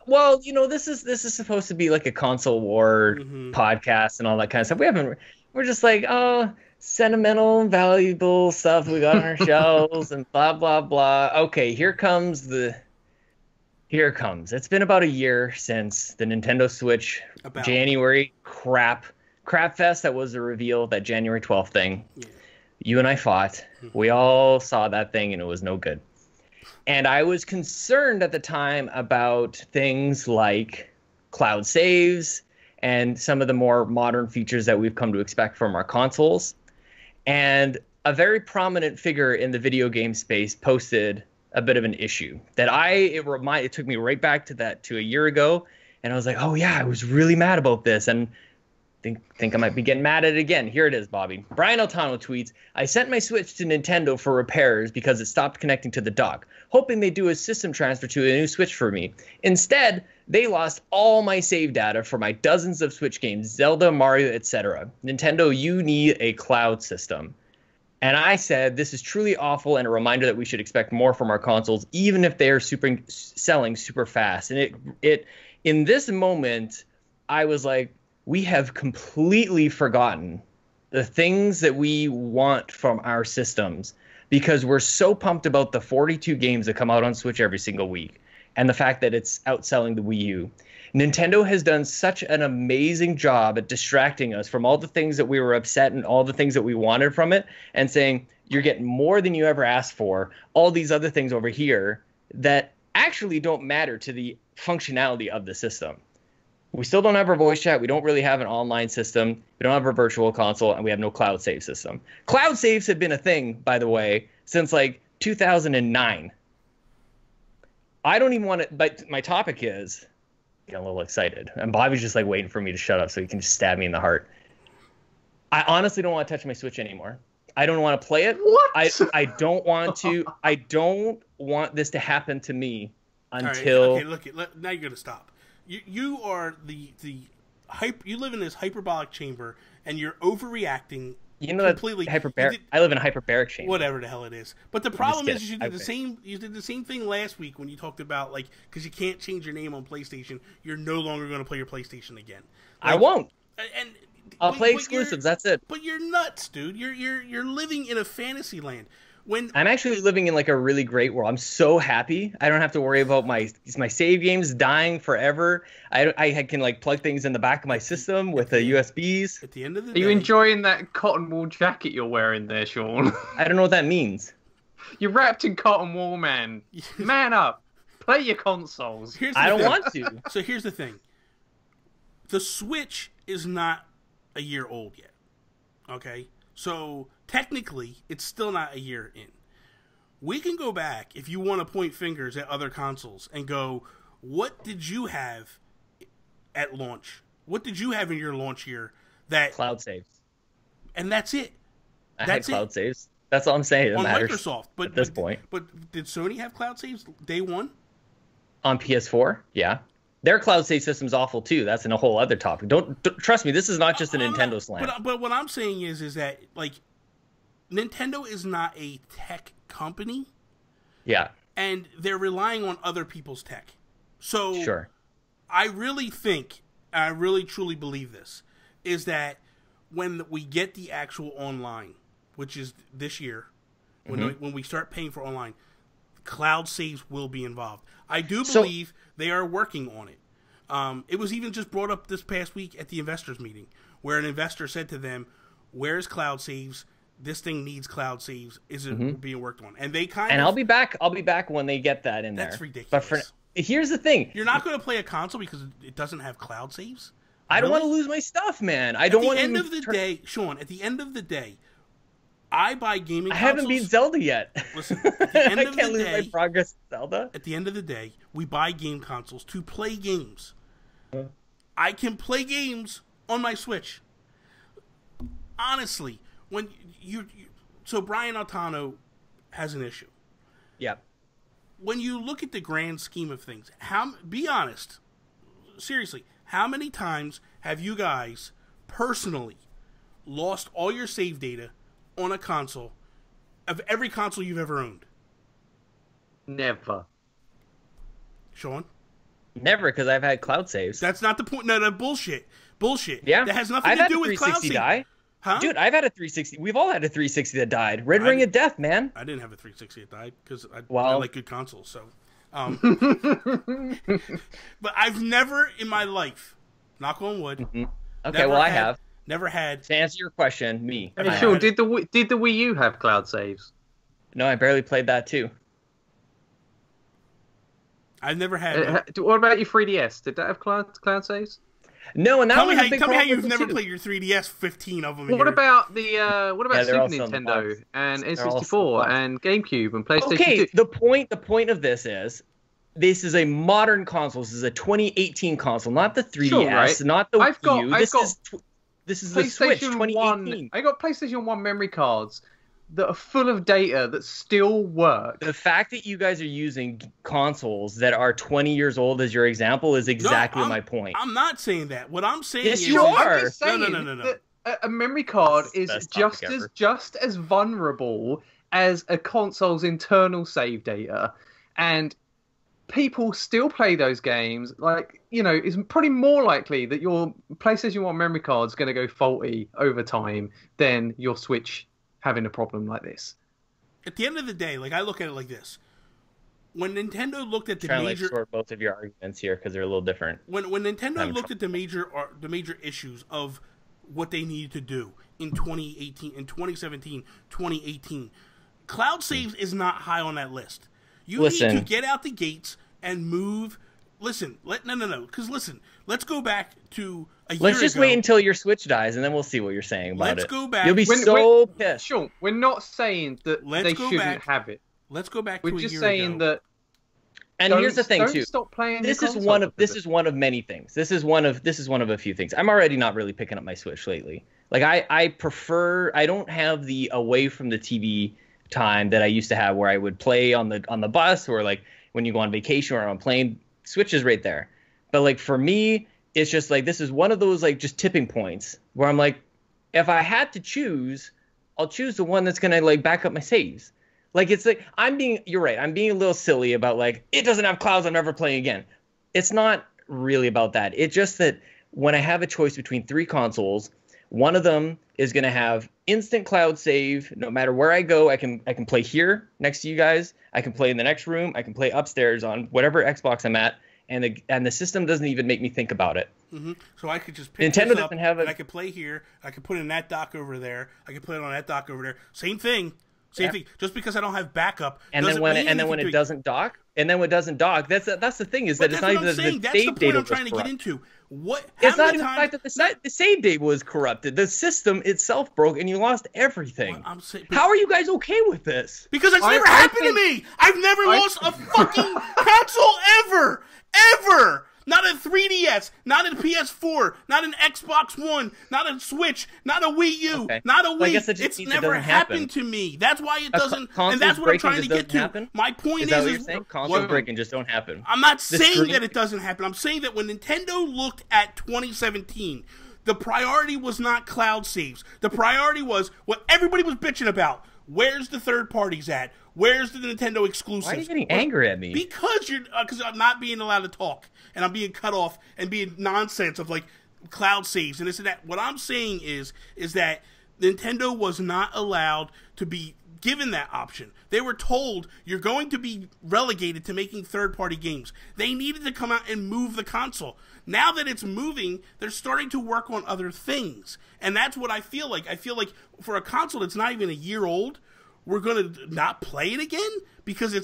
Well, this is supposed to be like a console war podcast and all that kind of stuff. We're just like, oh, sentimental, valuable stuff we got on our shelves and blah, blah, blah. Okay, here comes. It's been about a year since the Nintendo Switch January crap fest. That was the reveal, that January 12th thing. Yeah. You and I fought. We all saw that thing and it was no good. And I was concerned at the time about things like cloud saves and some of the more modern features that we've come to expect from our consoles. And a very prominent figure in the video game space posted a bit of an issue that it took me right back to a year ago. And I was like, oh yeah, I was really mad about this. And think I might be getting mad at it again. Here it is, Bobby. Brian Altano tweets, I sent my Switch to Nintendo for repairs because it stopped connecting to the dock, hoping they'd do a system transfer to a new Switch for me. Instead, they lost all my save data for my dozens of Switch games, Zelda, Mario, etc. Nintendo, you need a cloud system. And I said, this is truly awful and a reminder that we should expect more from our consoles, even if they are selling super fast. And it in this moment, I was like, we have completely forgotten the things that we want from our systems because we're so pumped about the 42 games that come out on Switch every single week and the fact that it's outselling the Wii U. Nintendo has done such an amazing job at distracting us from all the things that we were upset and all the things that we wanted from it and saying, you're getting more than you ever asked for, all these other things over here that actually don't matter to the functionality of the system. We still don't have our voice chat. We don't really have an online system. We don't have a virtual console, and we have no cloud save system. Cloud saves have been a thing, by the way, since like 2009. I don't even want to, but my topic is, getting a little excited. And Bobby's just like waiting for me to shut up so he can just stab me in the heart. I honestly don't want to touch my Switch anymore. I don't want to play it. What? I don't want to. I don't want this to happen to me until. Right, okay, look, now you're going to stop. You are the you live in this hyperbolic chamber and you're overreacting. You know completely. I live in a hyperbaric chamber. Whatever the hell it is. But the problem is you did the same thing last week when you talked about like because you can't change your name on PlayStation, you're no longer going to play your PlayStation again. Like, I won't. And I'll play exclusives. That's it. But you're nuts, dude. You're living in a fantasy land. I'm actually living in like a really great world. I'm so happy. I don't have to worry about my save games dying forever. I can like plug things in the back of my system with the USBs. At the end of the day, are you enjoying that cotton wool jacket you're wearing there, Sean? I don't know what that means. You're wrapped in cotton wool, man. Man up. Play your consoles. I don't want to. So here's the thing. The Switch is not a year old yet. Okay? So technically, it's still not a year in. We can go back, if you want to point fingers at other consoles, and go, what did you have at launch? What did you have in your launch year? That cloud saves. And that's it. I had cloud saves. That's all I'm saying. It on matters Microsoft. But, at this point. But did Sony have cloud saves day one? On PS4? Yeah. Their cloud save system's awful too. That's a whole other topic. Don't trust me. This is not just a Nintendo slam. But what I'm saying is that like Nintendo is not a tech company. Yeah. And they're relying on other people's tech. So sure. I really think, I really truly believe this, is that when we get the actual online, which is this year, when we start paying for online, cloud saves will be involved. I do believe they are working on it. It was even just brought up this past week at the investors meeting, where an investor said to them, "Where's cloud saves? This thing needs cloud saves. Is it being worked on?" And they I'll be back. I'll be back when they get that in there. That's ridiculous. But here's the thing: you're not going to play a console because it doesn't have cloud saves. I don't want to lose my stuff, man. I don't want to. At the end of the day, Sean. At the end of the day, I buy gaming consoles. I haven't beat Zelda yet. Listen, at the end I of can't the lose day, my progress in Zelda. At the end of the day, we buy game consoles to play games. I can play games on my Switch. Honestly, when so Brian Altano has an issue. Yep. When you look at the grand scheme of things, be honest, seriously, how many times have you guys personally lost all your save data on a console of every console you've ever owned? Never. Sean? Never, because I've had cloud saves. That's not the point. No, bullshit. Yeah. That has nothing to do with cloud saves. Die. Huh? Dude, I've had a 360. We've all had a 360 that died. Red Ring of Death, man. I didn't have a 360 that died because I like good consoles. So, but I've never in my life, knock on wood. Okay, I have. Never had. To answer your question, me. Hey, sure. Did the Wii U have cloud saves? No, I barely played that too. I've never had. What about your 3DS? Did that have cloud saves? No, and that tell was me a big how problem you've never too. played your 3DS. 15 of them. What about Super all Nintendo sunbox. and They're all N64 sunbox. and GameCube and PlayStation Okay, 2? the point of this is a modern console. This is a 2018 console, not the 3DS, Sure, right. not the Wii U. This is the Switch PlayStation 2018. 1. I got PlayStation 1 memory cards that are full of data that still work. The fact that you guys are using consoles that are 20 years old as your example is exactly my point. I'm not saying that. What I'm saying Yes, is... you are. I'm just saying No. that a memory card is Best topic ever. just as vulnerable as a console's internal save data. And people still play those games. Like, it's pretty more likely that your PlayStation 1 memory card is going to go faulty over time than your Switch having a problem like this. At the end of the day, I look at it like this. When Nintendo looked at the Trying major... to sort both of your arguments here because they're a little different. When Nintendo looked at the major issues of what they needed to do in 2018, in 2017, 2018, cloud saves is not high on that list. You need to get out the gates and move. Listen, let's go back to a year ago. Let's just wait until your Switch dies, and then we'll see what you're saying about it. Let's go back. You'll be so pissed. Sure, we're not saying that they shouldn't have it. Let's go back to a year ago. We're just saying that. And here's the thing too. Stop playing this is one of many things. This is one of a few things. I'm already not really picking up my Switch lately. I prefer. I don't have the away from the TV time that I used to have, where I would play on the bus, or when you go on vacation or on a plane. Switch is right there. But for me, it's just this is one of those just tipping points where I'm if I had to choose, I'll choose the one that's gonna back up my saves. You're right. I'm being a little silly about it doesn't have clouds, I'm never playing again. It's not really about that. It's just that when I have a choice between 3 consoles, one of them is going to have instant cloud save. No matter where I go, I can play here next to you guys. I can play in the next room. I can play upstairs on whatever Xbox I'm at, and the system doesn't even make me think about it. Mm-hmm. So I could just pick Nintendo this up, doesn't have and I could play here. I could put it in that dock over there. I could put it on that dock over there. Same thing. Same thing. Just because I don't have backup, and then when it doesn't dock, that's the thing is that it's not even the save data was corrupt. Trying to get into. It's not even the fact that the save date was corrupted. The system itself broke, and you lost everything. How are you guys okay with this? Because it's never happened to me. I've never lost a fucking console ever. Not a 3DS, not a PS4, not an Xbox One, not a Switch, not a Wii U, not a Wii. It's never happened to me. That's why it doesn't, and that's what I'm trying to get to. Happen? My point is that what you're saying? Console breaking just don't happen. I'm not saying that it doesn't happen. I'm saying that when Nintendo looked at 2017, the priority was not cloud saves. The priority was what everybody was bitching about. Where's the third parties at? Where's the Nintendo exclusives? Why are you getting angry at me? Because I'm not being allowed to talk, and I'm being cut off, and being nonsense of cloud saves and this and that. What I'm saying is that Nintendo was not allowed to be given that option. They were told you're going to be relegated to making third-party games. They needed to come out and move the console. Now that it's moving, they're starting to work on other things, and that's what I feel like. I feel like for a console that's not even a year old, we're going to not play it again because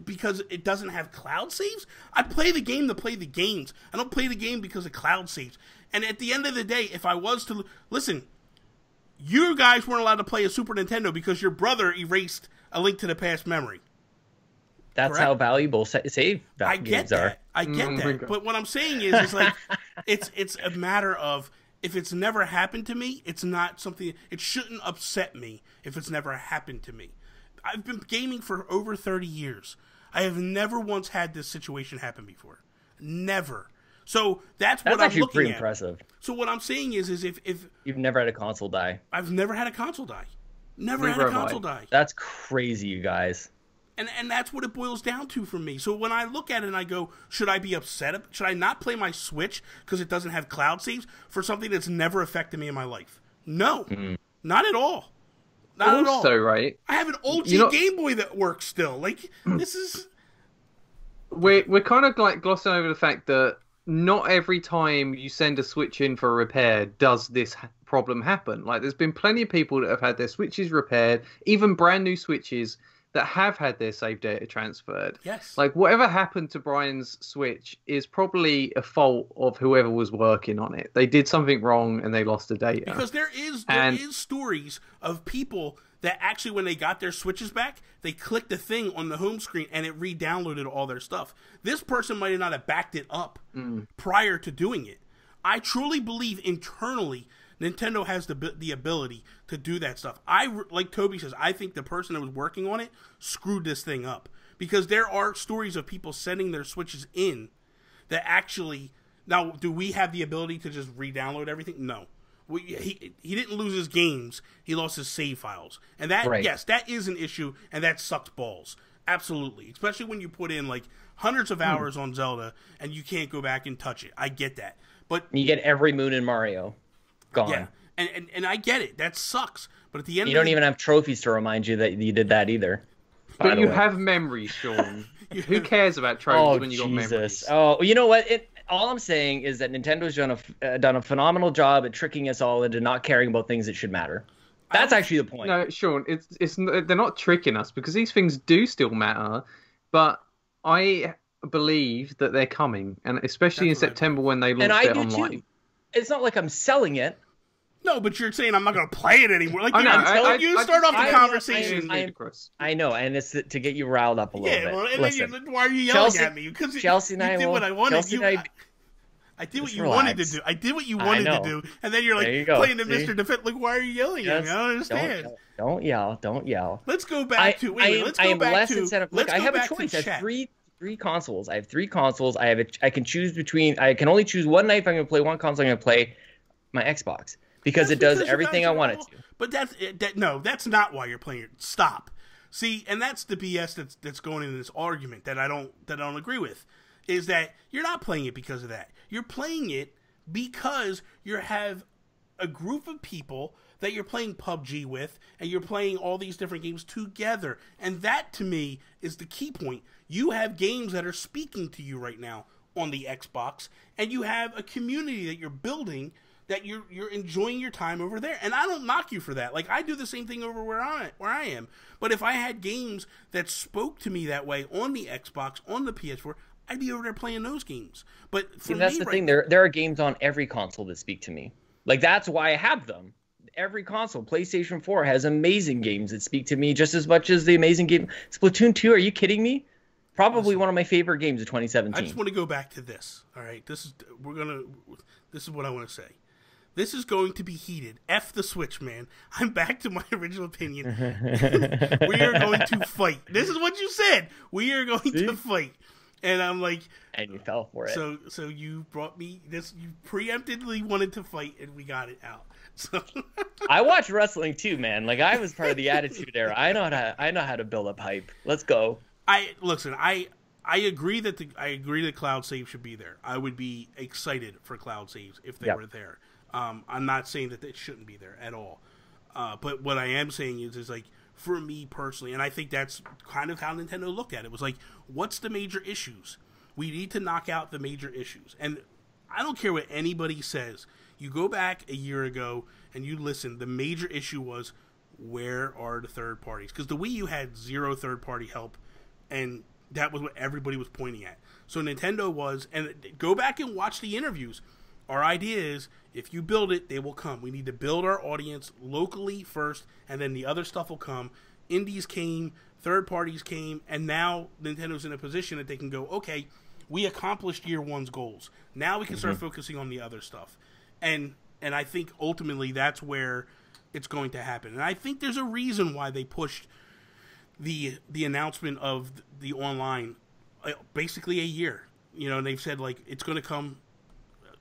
because it doesn't have cloud saves? I play the game to play the games. I don't play the game because of cloud saves. And at the end of the day, if I was to... Listen, you guys weren't allowed to play a Super Nintendo because your brother erased A Link to the Past memory. That's correct? How valuable save games are. I get that. But what I'm saying is it's a matter of... If it's never happened to me, it's not something... It shouldn't upset me if it's never happened to me. I've been gaming for over 30 years. I have never once had this situation happen before. Never. So that's what I'm looking at. That's actually pretty impressive. So what I'm saying is if... You've never had a console die. I've never had a console die. Never had a console die. That's crazy, you guys. And that's what it boils down to for me. So when I look at it and I go, should I be upset? Should I not play my Switch because it doesn't have cloud saves for something that's never affected me in my life? No, not at all. Not at all. Also, right? I have an old Game Boy that works still. This is... We're kind of glossing over the fact that not every time you send a Switch in for a repair does this problem happen. There's been plenty of people that have had their Switches repaired, even brand new Switches, that have had their save data transferred. Yes. Like, whatever happened to Brian's Switch is probably a fault of whoever was working on it. They did something wrong and they lost the data. Because there is stories of people that actually, when they got their Switches back, they clicked a thing on the home screen and it re-downloaded all their stuff. This person might not have backed it up prior to doing it. I truly believe internally Nintendo has the ability to do that stuff. Like Toby says, I think the person that was working on it screwed this thing up. Because there are stories of people sending their Switches in that actually... Now, do we have the ability to just re-download everything? No. He didn't lose his games. He lost his save files. And that, yes, that is an issue, and that sucks balls. Absolutely. Especially when you put in, like, hundreds of hours on Zelda, and you can't go back and touch it. I get that. But you get every moon in Mario. Gone. Yeah, and I get it. That sucks. But at the end, you don't even have trophies to remind you that you did that either. But you have memories, Sean. Who cares about trophies when you got memories? Oh, you know what? All I'm saying is that Nintendo's done a phenomenal job at tricking us all into not caring about things that should matter. That's actually the point. No, Sean, they're not tricking us because these things do still matter. But I believe that they're coming, and especially in September when they launch it online. Too. It's not like I'm selling it. No, but you're saying I'm not going to play it anymore. Like, you start off the conversation. I know, and it's to get you riled up a little bit. Well, and listen, then why are you yelling at me? Because Chelsea and I did what I wanted. I did what you wanted to do. I did what you wanted to do, and then you're like playing the Mr. Defense. Like, why are you yelling at me? I don't understand. Don't yell. Let's go back to. Let's go back to. Look, I have a choice. I have three consoles. I have three consoles. I can choose between. I can only choose one night if I'm going to play one console. I'm going to play my Xbox. Because it does everything I want it to. But that's not why you're playing it. Stop. See, and that's the BS that's going into this argument that I don't agree with. Is that you're not playing it because of that. You're playing it because you have a group of people that you're playing PUBG with, and you're playing all these different games together. And that, to me, is the key point. You have games that are speaking to you right now on the Xbox, and you have a community that you're building that you're enjoying your time over there. And I don't knock you for that. Like, I do the same thing over where I am. But if I had games that spoke to me that way on the Xbox, on the PS4, I'd be over there playing those games. But for that's the thing. There are games on every console that speak to me. Like, that's why I have them. Every console. PlayStation 4 has amazing games that speak to me just as much as the amazing game. Splatoon 2, are you kidding me? Probably one of my favorite games of 2017. I just want to go back to this. All right, this is what I want to say. This is going to be heated. F the Switch, man. I'm back to my original opinion. We are going to fight. This is what you said. We are going to fight. And I'm like... And you fell for it. So you brought me this... You preemptively wanted to fight, and we got it out. So I watch wrestling too, man. Like, I was part of the Attitude Era. I know how to build up hype. Let's go. I agree that Cloud Save should be there. I would be excited for Cloud Saves if they were there. I'm not saying that it shouldn't be there at all. But what I am saying is like, for me personally, and I think that's kind of how Nintendo looked at it, was like, what's the major issues? We need to knock out the major issues. And I don't care what anybody says. You go back a year ago and you listen, the major issue was, where are the third parties? Because the Wii U had zero third-party help, and that was what everybody was pointing at. So Nintendo was, and go back and watch the interviews. Our idea is, if you build it, they will come. We need to build our audience locally first, and then the other stuff will come. Indies came, third parties came, and now Nintendo's in a position that they can go, okay, we accomplished year one's goals. Now we can start focusing on the other stuff. And I think ultimately that's where it's going to happen. And I think there's a reason why they pushed the announcement of the online basically a year. You know, and they've said, like, it's going to come,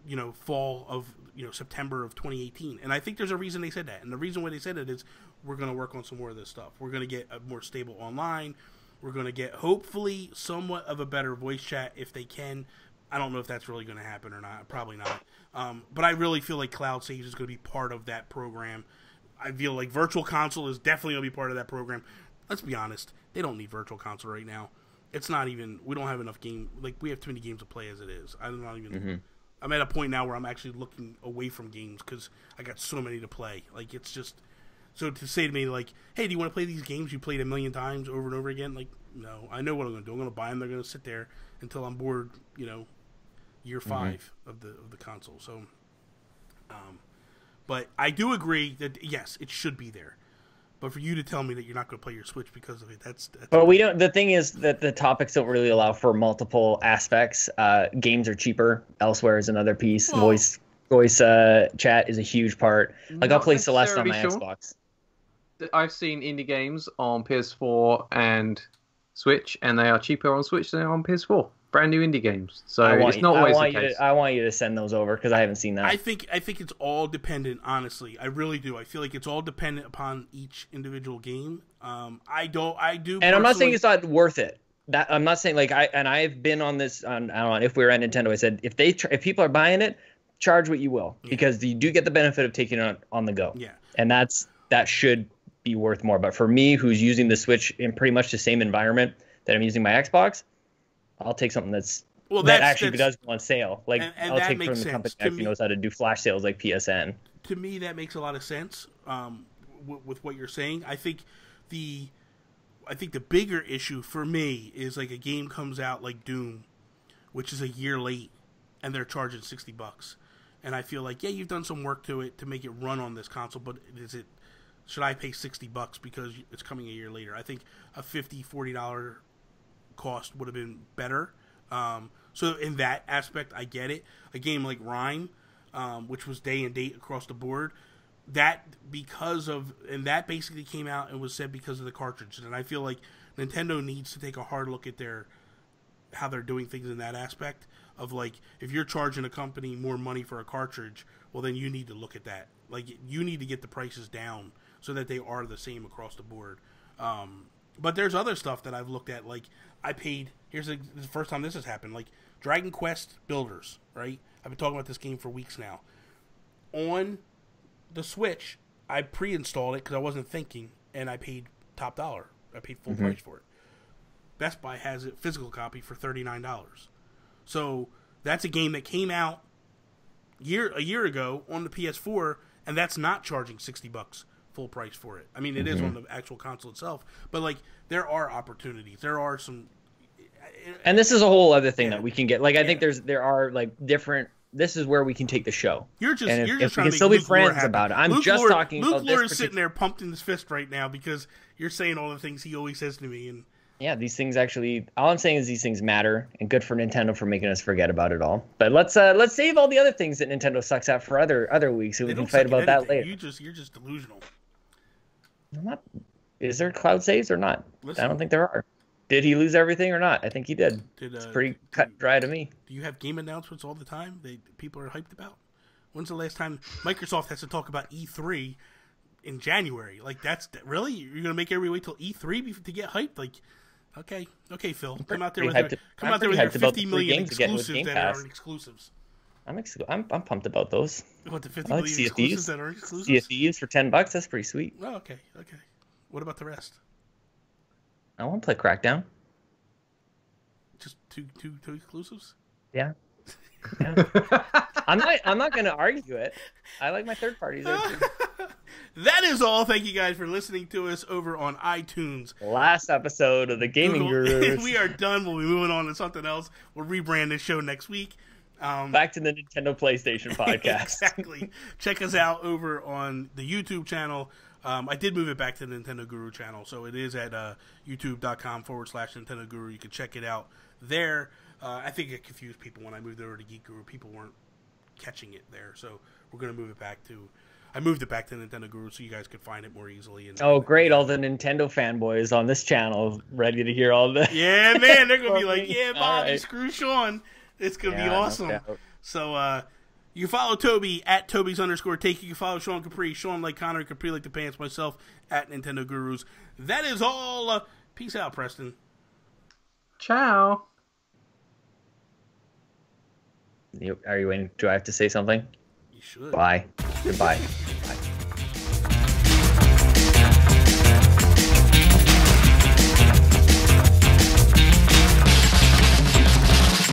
you know, fall of, you know, September of 2018. And I think there's a reason they said that. And the reason why they said it is, we're going to work on some more of this stuff. We're going to get a more stable online. We're going to get, hopefully, somewhat of a better voice chat if they can. I don't know if that's really going to happen or not. Probably not. But I really feel like Cloud Saves is going to be part of that program. I feel like Virtual Console is definitely going to be part of that program. Let's be honest. They don't need Virtual Console right now. It's not even, we don't have enough game. Like, we have too many games to play as it is. I'm not even, I'm at a point now where I'm actually looking away from games because I got so many to play. Like, it's just, So to say to me, like, hey, do you want to play these games you played a million times over and over again? Like, no, I know what I'm going to do. I'm going to buy them. They're going to sit there until I'm bored, year 5 of the console. So, but I do agree that, yes, it should be there. But for you to tell me that you're not going to play your Switch because of it, that's But we don't. The thing is that the topics don't really allow for multiple aspects. Games are cheaper elsewhere is another piece. Well, Voice chat is a huge part. Like I'll play Celeste on my Xbox. I've seen indie games on PS4 and Switch, and they are cheaper on Switch than they are on PS4. Brand new indie games. So it's not always the case. I want you to send those over because I haven't seen that. I think it's all dependent, honestly. I really do. I feel like it's all dependent upon each individual game. I do. And I'm not saying it's not worth it. That I'm not saying I've been on this on I don't know if we were at Nintendo. I said if people are buying it, charge what you will because you do get the benefit of taking it on the go. Yeah. And that should be worth more. But for me, who's using the Switch in pretty much the same environment that I'm using my Xbox, I'll take something that actually does go on sale. Like I'll take from the company that actually knows how to do flash sales like PSN. To me, that makes a lot of sense with what you're saying. I think the bigger issue for me is like a game comes out like Doom, which is a year late, and they're charging $60. And I feel like, yeah, you've done some work to it to make it run on this console, but should I pay $60 because it's coming a year later? I think a $40 cost would have been better. So in that aspect, I get it. A game like Rhyme, which was day and date across the board, that basically came out and was said because of the cartridges. And I feel like Nintendo needs to take a hard look at how they're doing things in that aspect of like, if you're charging a company more money for a cartridge, well then you need to look at that. Like you need to get the prices down so that they are the same across the board. But there's other stuff that I've looked at. Like I paid. This is the first time this has happened. Like Dragon Quest Builders, right? I've been talking about this game for weeks now. On the Switch, I pre-installed it because I wasn't thinking, and I paid top dollar. I paid full price for it. Best Buy has a physical copy for $39. So that's a game that came out a year ago on the PS4, and that's not charging $60 full price for it. I mean, it is on the actual console itself, but like there are opportunities. There are some, and this is a whole other thing that we can get. Like I think there are like different. This is where we can take the show. You're just trying we to can make still be Luke Lore friends happy. about it. I'm Luke just Lore, talking Luke about Lore this. is sitting there pumped in his fist right now because you're saying all the things he always says to me. And yeah, these things actually. All I'm saying is these things matter, and good for Nintendo for making us forget about it all. But let's save all the other things that Nintendo sucks at for other weeks, so we can fight about that later. You're just delusional. I'm not. Is there cloud saves or not? Listen, I don't think there are. Did he lose everything or not? I think he did. It's pretty cut and dry to me. Do you have game announcements all the time that people are hyped about? When's the last time Microsoft has to talk about E3 in January? Like, that's really? You're going to make everybody wait till E3 to get hyped? Like, okay, Phil. Come out there with your 50 million exclusives that aren't exclusives. I'm pumped about those. What, the 50 million exclusives that aren't exclusives? Sea of Thieves for $10. That's pretty sweet. Oh, okay. What about the rest? I want to play Crackdown. Just two exclusives? Yeah. I'm not going to argue it. I like my third parties there too. That is all. Thank you guys for listening to us over on iTunes. Last episode of the Gaming Gurus. We are done. We'll be moving on to something else. We'll rebrand this show next week. Back to the Nintendo PlayStation podcast. Exactly. Check us out over on the YouTube channel. I did move it back to the Nintendo Guru channel, so it is at youtube.com/Nintendo Guru. You can check it out there. I think it confused people when I moved over to Geek Guru. People weren't catching it there, so we're going to move it back to... I moved it back to Nintendo Guru so you guys could find it more easily. Great. All the Nintendo fanboys on this channel ready to hear all the... Yeah, man. They're going to be like, yeah, Bobby, right. Screw Sean. It's going to be awesome. No. So, you can follow Toby at Toby's_take. You can follow Sean Capri. Sean like Connor, Capri like the pants. Myself at Nintendo Gurus. That is all. Peace out, Preston. Ciao. Are you waiting? Do I have to say something? You should. Bye. Goodbye.